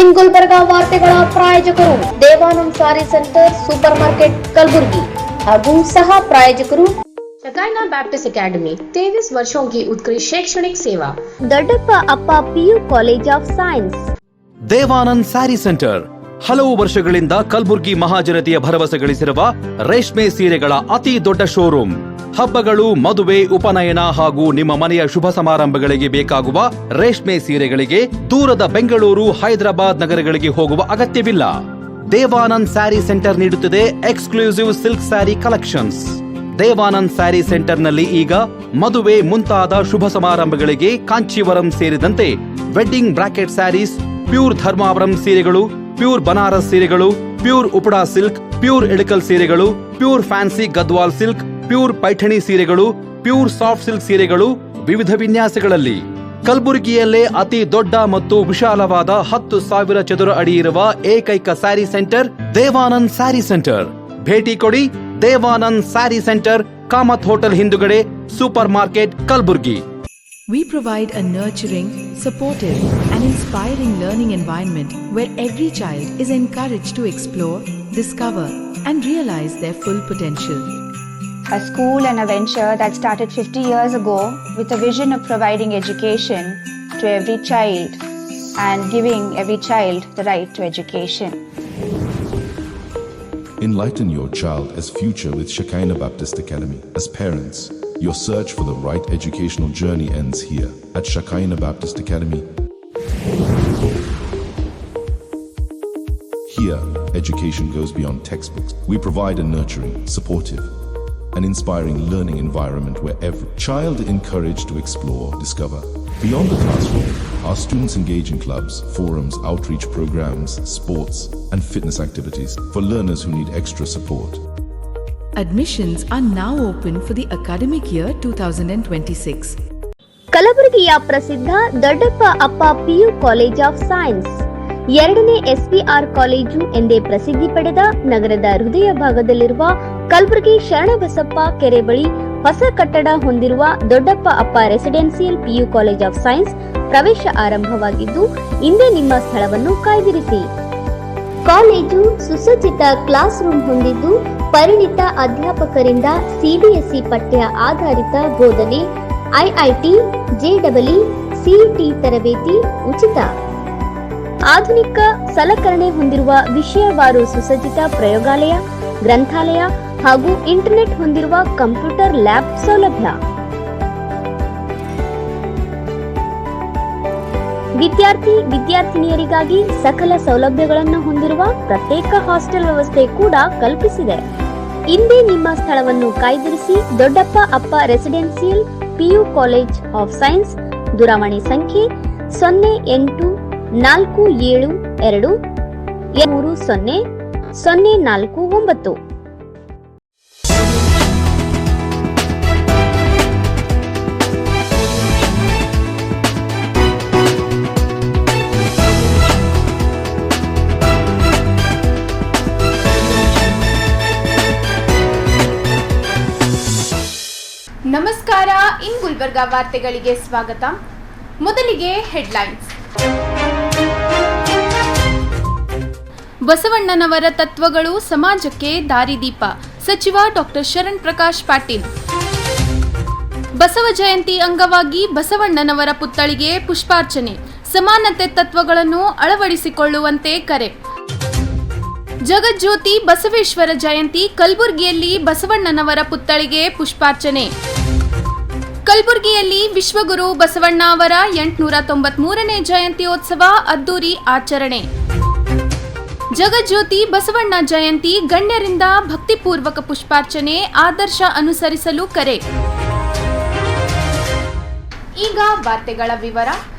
ಇನ್ ಗುಲ್ಬರ್ಗಾ ವಾರ್ತೆಗಳ ಪ್ರಾಯೋಜಕರು ದೇವಾನಂದ್ ಸಾರಿ centre super market Kalaburagi ಹಾಗೂ सह प्रायोजकರು शकाइना बैप्टिस्ट अकेडमी 23 वर्षों की उत्कृष्ट शैक्षणिक सेवा ದೊಡ್ಡಪ್ಪ ಅಪ್ಪ PU college of science Devanand sari centre ಹಲವು ವರ್ಷಗಳಿಂದ ಕಲಬುರ್ಗಿ ಮಹಾಜನತೆಯ ಭರವಸೆ ಗಳಿಸಿರುವ ರೇಷ್ಮೆ ಸೀರೆಗಳ ಅತಿ ದೊಡ್ಡ ಶೋರೂಮ್. ಹಬ್ಬಗಳು, ಮದುವೆ, ಉಪನಯನ ಹಾಗೂ ನಿಮ್ಮ ಮನೆಯ ಶುಭ ಸಮಾರಂಭಗಳಿಗೆ ಬೇಕಾಗುವ ರೇಷ್ಮೆ ಸೀರೆಗಳಿಗೆ ದೂರದ ಬೆಂಗಳೂರು, ಹೈದರಾಬಾದ್ ನಗರಗಳಿಗೆ ಹೋಗುವ ಅಗತ್ಯವಿಲ್ಲ. ದೇವಾನಂದ್ ಸ್ಯಾರಿ ಸೆಂಟರ್ ನೀಡುತ್ತಿದೆ exclusive silk saree collections. Devanand saree ಸೆಂಟರ್ನಲ್ಲಿ ಈಗ ಮದುವೆ ಮುಂತಾದ ಶುಭ ಸಮಾರಂಭಗಳಿಗೆ ಕಾಂಚೀವರಂ ಸೇರಿದಂತೆ wedding brocade sarees, pure Dharmavaram ಸೀರೆಗಳು, ಪ್ಯೂರ್ ಬನಾರಸ್ ಸೀರೆಗಳು, pure Uppada silk, pure Ilkal ಸೀರೆಗಳು, pure fancy Gadwal silk, pure Paithani ಸೀರೆಗಳು, ಪ್ಯೂರ್ ಸಾಫ್ಟ್ ಸಿಲ್ಕ್ ಸೀರೆಗಳು ವಿವಿಧ ವಿನ್ಯಾಸಗಳಲ್ಲಿ. ಕಲಬುರಗಿಯಲ್ಲೇ ಅತಿ ದೊಡ್ಡ ಮತ್ತು ವಿಶಾಲವಾದ 10,000 ಚದುರ ಅಡಿ ಇರುವ ಏಕೈಕ ಸ್ಯಾರಿ ಸೆಂಟರ್ ದೇವಾನಂದ್ ಸ್ಯಾರಿ ಸೆಂಟರ್. ಭೇಟಿ ಕೊಡಿ. ದೇವಾನಂದ್ ಸ್ಯಾರಿ ಸೆಂಟರ್, ಕಾಮತ್ ಹೋಟೆಲ್ ಹಿಂದುಗಡೆ, super market, Kalaburagi. We provide a nurturing, supportive and inspiring learning environment where every child is encouraged to explore, discover and realize their full potential. A school and a venture that started 50 years ago with a vision of providing education to every child and giving every child the right to education. Enlighten your child as future with Shekinah Baptist Academy. As parents, your search for the right educational journey ends here at Shekinah Baptist Academy. Here, education goes beyond textbooks. We provide a nurturing, supportive, and inspiring learning environment where every child is encouraged to explore, discover. Beyond the classroom, our students engage in clubs, forums, outreach programs, sports, and fitness activities for learners who need extra support. Admissions are now open for the academic year 2026. ಕಲಬುರಗಿಯ ಪ್ರಸಿದ್ಧ ದೊಡ್ಡಪ್ಪ ಅಪ್ಪ PU college of science, ಎರಡನೇ SVR college ಎಂದೇ ಪ್ರಸಿದ್ಧಿ ಪಡೆದ ನಗರದ ಹೃದಯ ಭಾಗದಲ್ಲಿರುವ ಕಲಬುರಗಿ ಶರಣಬಸಪ್ಪ ಕೆರೆ ಬಳಿ ಹೊಸ ಕಟ್ಟಡ ಹೊಂದಿರುವ ದೊಡ್ಡಪ್ಪ ಅಪ್ಪ residential PU college of science ಪ್ರವೇಶ ಆರಂಭವಾಗಿದ್ದು, ಇಂದೇ ನಿಮ್ಮ ಸ್ಥಳವನ್ನು ಕಾಯ್ದಿರಿಸಿ. ಕಾಲೇಜು ಸುಸಜ್ಜಿತ ಕ್ಲಾಸ್ ರೂಮ್ ಹೊಂದಿದ್ದು, ಪರಿಣಿತ ಅಧ್ಯಾಪಕರಿಂದ CBSE ಪಠ್ಯ ಆಧಾರಿತ ಬೋಧನೆ, IIT, JEE, CET ತರಬೇತಿ ಉಚಿತ. ಆಧುನಿಕ ಸಲಕರಣೆ ಹೊಂದಿರುವ ವಿಷಯವಾರು ಸುಸಜ್ಜಿತ ಪ್ರಯೋಗಾಲಯ, ಗ್ರಂಥಾಲಯ ಹಾಗೂ ಇಂಟರ್ನೆಟ್ ಹೊಂದಿರುವ ಕಂಪ್ಯೂಟರ್ ಲ್ಯಾಬ್ ಸೌಲಭ್ಯ. ವಿದ್ಯಾರ್ಥಿನಿಯರಿಗಾಗಿ ಸಕಲ ಸೌಲಭ್ಯಗಳನ್ನು ಹೊಂದಿರುವ ಪ್ರತ್ಯೇಕ ಹಾಸ್ಟೆಲ್ ವ್ಯವಸ್ಥೆ ಕೂಡ ಕಲ್ಪಿಸಿದೆ. ಇಂದೇ ನಿಮ್ಮ ಸ್ಥಳವನ್ನು ಕಾಯ್ದಿರಿಸಿ. ದೊಡ್ಡಪ್ಪ ಅಪ್ಪ residential PU college of science. ದೂರವಾಣಿ ಸಂಖ್ಯೆ 0842300049. ನಮಸ್ಕಾರ. ಇನ್ ಗುಲ್ಬರ್ಗಾ ವಾರ್ತೆಗಳಿಗೆ ಸ್ವಾಗತ. ಮೊದಲಿಗೆ ಹೆಡ್ಲೈನ್ಸ್. ಬಸವಣ್ಣನವರ ತತ್ವಗಳು ಸಮಾಜಕ್ಕೆ ದಾರಿದೀಪ, ಸಚಿವ ಡಾಕ್ಟರ್ ಶರಣ್ ಪ್ರಕಾಶ್ ಪಾಟೀಲ್. ಬಸವ ಜಯಂತಿ ಅಂಗವಾಗಿ ಬಸವಣ್ಣನವರ ಪುತ್ಥಳಿಗೆ ಪುಷ್ಪಾರ್ಚನೆ, ಸಮಾನತೆ ತತ್ವಗಳನ್ನು ಅಳವಡಿಸಿಕೊಳ್ಳುವಂತೆ ಕರೆ. ಜಗಜ್ಯೋತಿ ಬಸವೇಶ್ವರ ಜಯಂತಿ, ಕಲಬುರಗಿಯಲ್ಲಿ ಬಸವಣ್ಣನವರ ಪುತ್ಥಳಿಗೆ ಪುಷ್ಪಾರ್ಚನೆ. ಕಲಬುರಗಿಯಲ್ಲಿ ವಿಶ್ವಗುರು ಬಸವಣ್ಣ ಅವರ 893ನೇ ಜಯಂತ್ಯೋತ್ಸವ ಅದ್ದೂರಿ ಆಚರಣೆ. ಜಗಜ್ಯೋತಿ ಬಸವಣ್ಣ ಜಯಂತಿ, ಗಣ್ಯರಿಂದ ಭಕ್ತಿಪೂರ್ವಕ ಪುಷ್ಪಾರ್ಚನೆ, ಆದರ್ಶ ಅನುಸರಿಸಲು ಕರೆ. ಈಗ ವಾರ್ತೆಗಳ ವಿವರ.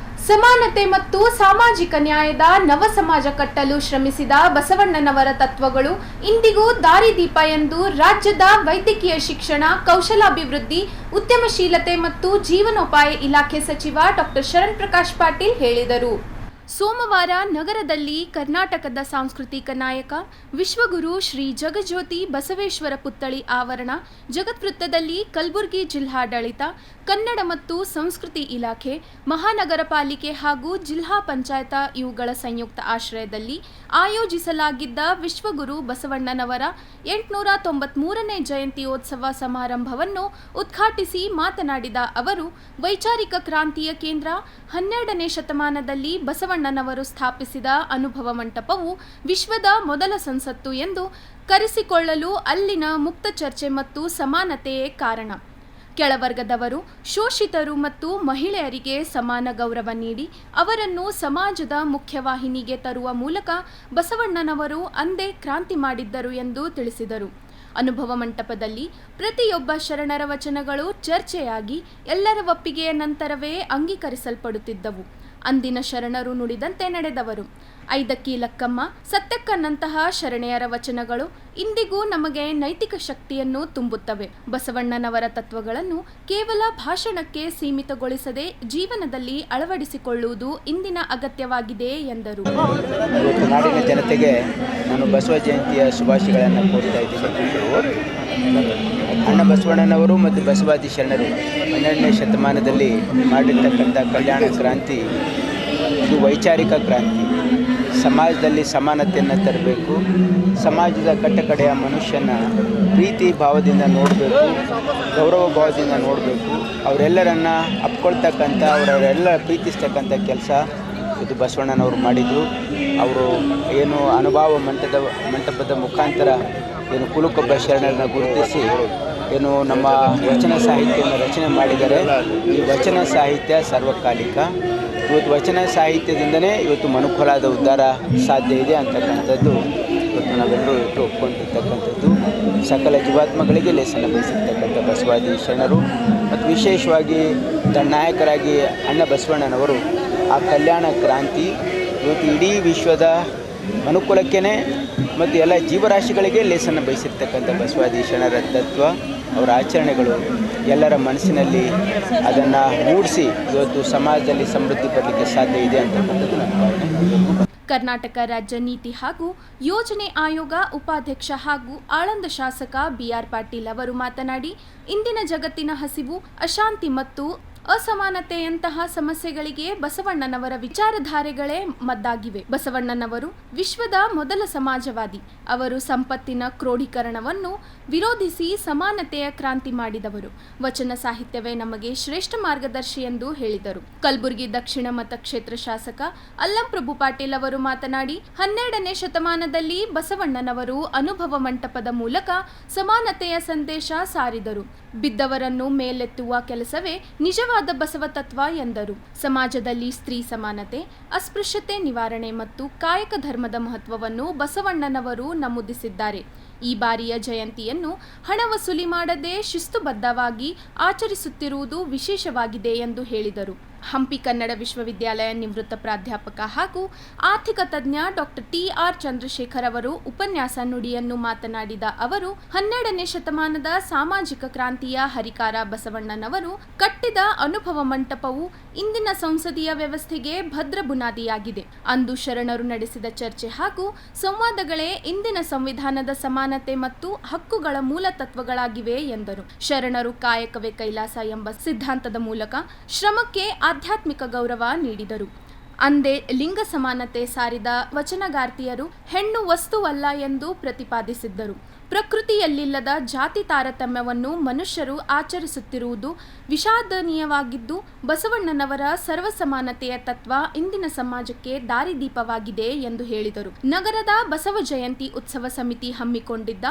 ಸಮಾನತೆ ಮತ್ತು ಸಾಮಾಜಿಕ ನ್ಯಾಯದ ನವ ಸಮಾಜ ಕಟ್ಟಲು ಶ್ರಮಿಸಿದ ಬಸವಣ್ಣನವರ ತತ್ವಗಳು ಇಂದಿಗೂ ದಾರಿದೀಪ ಎಂದು ರಾಜ್ಯದ ವೈದ್ಯಕೀಯ ಶಿಕ್ಷಣ, ಕೌಶಲಾಭಿವೃದ್ಧಿ, ಉದ್ಯಮಶೀಲತೆ ಮತ್ತು ಜೀವನೋಪಾಯ ಇಲಾಖೆ ಸಚಿವ ಡಾಕ್ಟರ್ ಶರಣ್ ಪ್ರಕಾಶ್ ಪಾಟೀಲ್ ಹೇಳಿದರು. ಸೋಮವಾರ ನಗರದಲ್ಲಿ ಕರ್ನಾಟಕದ ಸಾಂಸ್ಕೃತಿಕ ನಾಯಕ ವಿಶ್ವಗುರು ಶ್ರೀ ಜಗಜ್ಯೋತಿ ಬಸವೇಶ್ವರ ಪುತ್ಥಳಿ ಆವರಣ, ಜಗದ್ವೃತ್ತದಲ್ಲಿ ಕಲಬುರಗಿ ಜಿಲ್ಲಾಡಳಿತ, ಕನ್ನಡ ಮತ್ತು ಸಂಸ್ಕೃತಿ ಇಲಾಖೆ, ಮಹಾನಗರ ಪಾಲಿಕೆ ಹಾಗೂ ಜಿಲ್ಲಾ ಪಂಚಾಯತ ಇವುಗಳ ಸಂಯುಕ್ತ ಆಶ್ರಯದಲ್ಲಿ ಆಯೋಜಿಸಲಾಗಿದ್ದ ವಿಶ್ವಗುರು ಬಸವಣ್ಣನವರ 893ನೇ ಜಯಂತ್ಯೋತ್ಸವ ಸಮಾರಂಭವನ್ನು ಉದ್ಘಾಟಿಸಿ ಮಾತನಾಡಿದ ಅವರು, ವೈಚಾರಿಕ ಕ್ರಾಂತಿಯ ಕೇಂದ್ರ 12ನೇ ಶತಮಾನದಲ್ಲಿ ಬಸವಣ್ಣನವರು ಸ್ಥಾಪಿಸಿದ ಅನುಭವ ಮಂಟಪವು ವಿಶ್ವದ ಮೊದಲ ಸಂಸತ್ತು ಎಂದು ಕರೆಸಿಕೊಳ್ಳಲು ಅಲ್ಲಿನ ಮುಕ್ತ ಚರ್ಚೆ ಮತ್ತು ಸಮಾನತೆಯೇ ಕಾರಣ. ಕೆಳವರ್ಗದವರು, ಶೋಷಿತರು ಮತ್ತು ಮಹಿಳೆಯರಿಗೆ ಸಮಾನ ಗೌರವ ನೀಡಿ ಅವರನ್ನು ಸಮಾಜದ ಮುಖ್ಯವಾಹಿನಿಗೆ ತರುವ ಮೂಲಕ ಬಸವಣ್ಣನವರು ಅಂದೇ ಕ್ರಾಂತಿ ಮಾಡಿದ್ದರು ಎಂದು ತಿಳಿಸಿದರು. ಅನುಭವ ಮಂಟಪದಲ್ಲಿ ಪ್ರತಿಯೊಬ್ಬ ಶರಣರ ವಚನಗಳು ಚರ್ಚೆಯಾಗಿ ಎಲ್ಲರ ಒಪ್ಪಿಗೆಯ ನಂತರವೇ ಅಂಗೀಕರಿಸಲ್ಪಡುತ್ತಿದ್ದವು. ಅಂದಿನ ಶರಣರು ನುಡಿದಂತೆ ನಡೆದವರು. ಐದಕ್ಕಿ ಲಕ್ಕಮ್ಮ, ಸತ್ಯಕ್ಕನಂತಹ ಶರಣೆಯರ ವಚನಗಳು ಇಂದಿಗೂ ನಮಗೆ ನೈತಿಕ ಶಕ್ತಿಯನ್ನು ತುಂಬುತ್ತವೆ. ಬಸವಣ್ಣನವರ ತತ್ವಗಳನ್ನು ಕೇವಲ ಭಾಷಣಕ್ಕೆ ಸೀಮಿತಗೊಳಿಸದೆ ಜೀವನದಲ್ಲಿ ಅಳವಡಿಸಿಕೊಳ್ಳುವುದು ಇಂದಿನ ಅಗತ್ಯವಾಗಿದೆ ಎಂದರು. ನಾಡಿನ ಜನತೆಗೆ ನಾನು ಬಸವ ಜಯಂತಿಯ ಶುಭಾಶಯಗಳನ್ನು ಕೋರ್ತಾ ಇದ್ದೀನಿ. ಅಣ್ಣ ಬಸವಣ್ಣನವರು ಮತ್ತು ಬಸವಾದಿ ಶರಣರು 12ನೇ ಶತಮಾನದಲ್ಲಿ ಮಾಡಿರ್ತಕ್ಕಂಥ ಕಲ್ಯಾಣ ಕ್ರಾಂತಿ ಇದು ವೈಚಾರಿಕ ಕ್ರಾಂತಿ. ಸಮಾಜದಲ್ಲಿ ಸಮಾನತೆಯನ್ನು ತರಬೇಕು, ಸಮಾಜದ ಕಟ್ಟಕಡೆಯ ಮನುಷ್ಯನ ಪ್ರೀತಿ ಭಾವದಿಂದ ನೋಡಬೇಕು, ಗೌರವ ಭಾವದಿಂದ ನೋಡಬೇಕು, ಅವರೆಲ್ಲರನ್ನ ಅಪ್ಕೊಳ್ತಕ್ಕಂಥ ಅವರೆಲ್ಲ ಪ್ರೀತಿಸ್ತಕ್ಕಂಥ ಕೆಲಸ ಇದು ಬಸವಣ್ಣನವರು ಮಾಡಿದರು. ಅವರು ಏನು ಅನುಭವ ಮಂಟಪದ ಮುಖಾಂತರ ಏನು ಕುಲುಕೊಬ್ಬ ಶರಣರನ್ನ ಗುರುತಿಸಿ ಏನು ನಮ್ಮ ವಚನ ಸಾಹಿತ್ಯವನ್ನು ರಚನೆ ಮಾಡಿದ್ದಾರೆ. ಈ ವಚನ ಸಾಹಿತ್ಯ ಸರ್ವಕಾಲಿಕ. ಇವತ್ತು ವಚನ ಸಾಹಿತ್ಯದಿಂದನೇ ಇವತ್ತು ಮನುಕುಲದ ಉದ್ಧಾರ ಸಾಧ್ಯ ಇದೆ ಅಂತಕ್ಕಂಥದ್ದು ಇವತ್ತು ನಾವೆಲ್ಲರೂ ಒಪ್ಕೊಂಡಿರ್ತಕ್ಕಂಥದ್ದು. ಸಕಲ ಜೀವಾತ್ಮಗಳಿಗೆ ಲೇಸನ್ನು ಬಯಸಿರ್ತಕ್ಕಂಥ ಬಸವಾದಿ ಶರಣರು ಮತ್ತು ವಿಶೇಷವಾಗಿ ತನ್ನ ನಾಯಕರಾಗಿ ಅಣ್ಣ ಬಸವಣ್ಣನವರು ಆ ಕಲ್ಯಾಣ ಕ್ರಾಂತಿ ಇವತ್ತು ಇಡೀ ವಿಶ್ವದ ಮನುಕುಲಕ್ಕೇ ಮತ್ತು ಎಲ್ಲ ಜೀವರಾಶಿಗಳಿಗೆ ಲೇಸನ್ನು ಬಯಸಿರ್ತಕ್ಕಂಥ ಬಸವಾದಿ ಶರಣರ ತತ್ವ, ಅವರ ಆಚರಣೆಗಳು ಎಲ್ಲರ ಮನಸ್ಸಿನಲ್ಲಿ ಅದನ್ನು ಮೂಡಿಸಿ ಇವತ್ತು ಸಮಾಜದಲ್ಲಿ ಸಮೃದ್ಧಿ ಬರಲಿಕ್ಕೆ ಸಾಧ್ಯ ಇದೆ ಅಂತಕ್ಕಂಥದ್ದು ನನ್ನ ಭಾವನೆ. ಕರ್ನಾಟಕ ರಾಜ್ಯ ನೀತಿ ಹಾಗೂ ಯೋಜನೆ ಆಯೋಗ ಉಪಾಧ್ಯಕ್ಷ ಹಾಗೂ ಆಳಂದ ಶಾಸಕ ಬಿಆರ್ ಪಾಟೀಲ್ ಅವರು ಮಾತನಾಡಿ, ಇಂದಿನ ಜಗತ್ತಿನ ಹಸಿವು, ಅಶಾಂತಿ ಮತ್ತು ಅಸಮಾನತೆಯಂತಹ ಸಮಸ್ಯೆಗಳಿಗೆ ಬಸವಣ್ಣನವರ ವಿಚಾರಧಾರೆಗಳೇ ಮದ್ದಾಗಿವೆ. ಬಸವಣ್ಣನವರು ವಿಶ್ವದ ಮೊದಲ ಸಮಾಜವಾದಿ. ಅವರು ಸಂಪತ್ತಿನ ಕ್ರೋಢೀಕರಣವನ್ನು ವಿರೋಧಿಸಿ ಸಮಾನತೆಯ ಕ್ರಾಂತಿ ಮಾಡಿದವರು. ವಚನ ಸಾಹಿತ್ಯವೇ ನಮಗೆ ಶ್ರೇಷ್ಠ ಮಾರ್ಗದರ್ಶಿ ಎಂದು ಹೇಳಿದರು. ಕಲಬುರಗಿ ದಕ್ಷಿಣ ಮತಕ್ಷೇತ್ರ ಶಾಸಕ ಅಲ್ಲಂಪ್ರಭು ಪಾಟೀಲ್ ಅವರು ಮಾತನಾಡಿ, 12ನೇ ಶತಮಾನದಲ್ಲಿ ಬಸವಣ್ಣನವರು ಅನುಭವ ಮಂಟಪದ ಮೂಲಕ ಸಮಾನತೆಯ ಸಂದೇಶ ಸಾರಿದರು. ಬಿದ್ದವರನ್ನು ಮೇಲೆತ್ತುವ ಕೆಲಸವೇ ನಿಜವಾದ ಬಸವ ತತ್ವ ಎಂದರು. ಸಮಾಜದಲ್ಲಿ ಸ್ತ್ರೀ ಸಮಾನತೆ, ಅಸ್ಪೃಶ್ಯತೆ ನಿವಾರಣೆ ಮತ್ತು ಕಾಯಕ ಧರ್ಮದ ಮಹತ್ವವನ್ನು ಬಸವಣ್ಣನವರು ನಮೂದಿಸಿದ್ದಾರೆ. ಈ ಬಾರಿಯ ಜಯಂತಿಯನ್ನು ಹಣ ವಸೂಲಿ ಮಾಡದೆ ಶಿಸ್ತುಬದ್ಧವಾಗಿ ಆಚರಿಸುತ್ತಿರುವುದು ವಿಶೇಷವಾಗಿದೆ ಎಂದು ಹೇಳಿದರು. ಹಂಪಿ ಕನ್ನಡ ವಿಶ್ವವಿದ್ಯಾಲಯ ನಿವೃತ್ತ ಪ್ರಾಧ್ಯಾಪಕ ಹಾಗೂ ಆರ್ಥಿಕ ತಜ್ಞ ಡಾಕ್ಟರ್ ಟಿ.ಆರ್. ಚಂದ್ರಶೇಖರ್ ಅವರು ಉಪನ್ಯಾಸ ನುಡಿಯನ್ನು ಮಾತನಾಡಿದ ಅವರು, 12ನೇ ಶತಮಾನದ ಸಾಮಾಜಿಕ ಕ್ರಾಂತಿಯ ಹರಿಕಾರ ಬಸವಣ್ಣನವರು ಕಟ್ಟಿದ ಅನುಭವ ಮಂಟಪವು ಇಂದಿನ ಸಂಸದೀಯ ವ್ಯವಸ್ಥೆಗೆ ಭದ್ರ ಬುನಾದಿಯಾಗಿದೆ. ಅಂದು ಶರಣರು ನಡೆಸಿದ ಚರ್ಚೆ ಹಾಗೂ ಸಂವಾದಗಳೇ ಇಂದಿನ ಸಂವಿಧಾನದ ಸಮಾನತೆ ಮತ್ತು ಹಕ್ಕುಗಳ ಮೂಲ ತತ್ವಗಳಾಗಿವೆ ಎಂದರು. ಶರಣರು ಕಾಯಕವೇ ಕೈಲಾಸ ಎಂಬ ಸಿದ್ಧಾಂತದ ಮೂಲಕ ಶ್ರಮಕ್ಕೆ ಆಧ್ಯಾತ್ಮಿಕ ಗೌರವ ನೀಡಿದರು. ಅಂದೇ ಲಿಂಗ ಸಮಾನತೆ ಸಾರಿದ ವಚನಗಾರ್ತಿಯರು ಹೆಣ್ಣು ವಸ್ತುವಲ್ಲ ಎಂದು ಪ್ರತಿಪಾದಿಸಿದ್ದರು. ಪ್ರಕೃತಿಯಲ್ಲಿಲ್ಲದ ಜಾತಿ ತಾರತಮ್ಯವನ್ನು ಮನುಷ್ಯರು ಆಚರಿಸುತ್ತಿರುವುದು ವಿಷಾದನೀಯವಾಗಿದ್ದು, ಬಸವಣ್ಣನವರ ಸರ್ವಸಮಾನತೆಯ ತತ್ವ ಇಂದಿನ ಸಮಾಜಕ್ಕೆ ದಾರಿದೀಪವಾಗಿದೆ ಎಂದು ಹೇಳಿದರು. ನಗರದ ಬಸವ ಜಯಂತಿ ಉತ್ಸವ ಸಮಿತಿ ಹಮ್ಮಿಕೊಂಡಿದ್ದ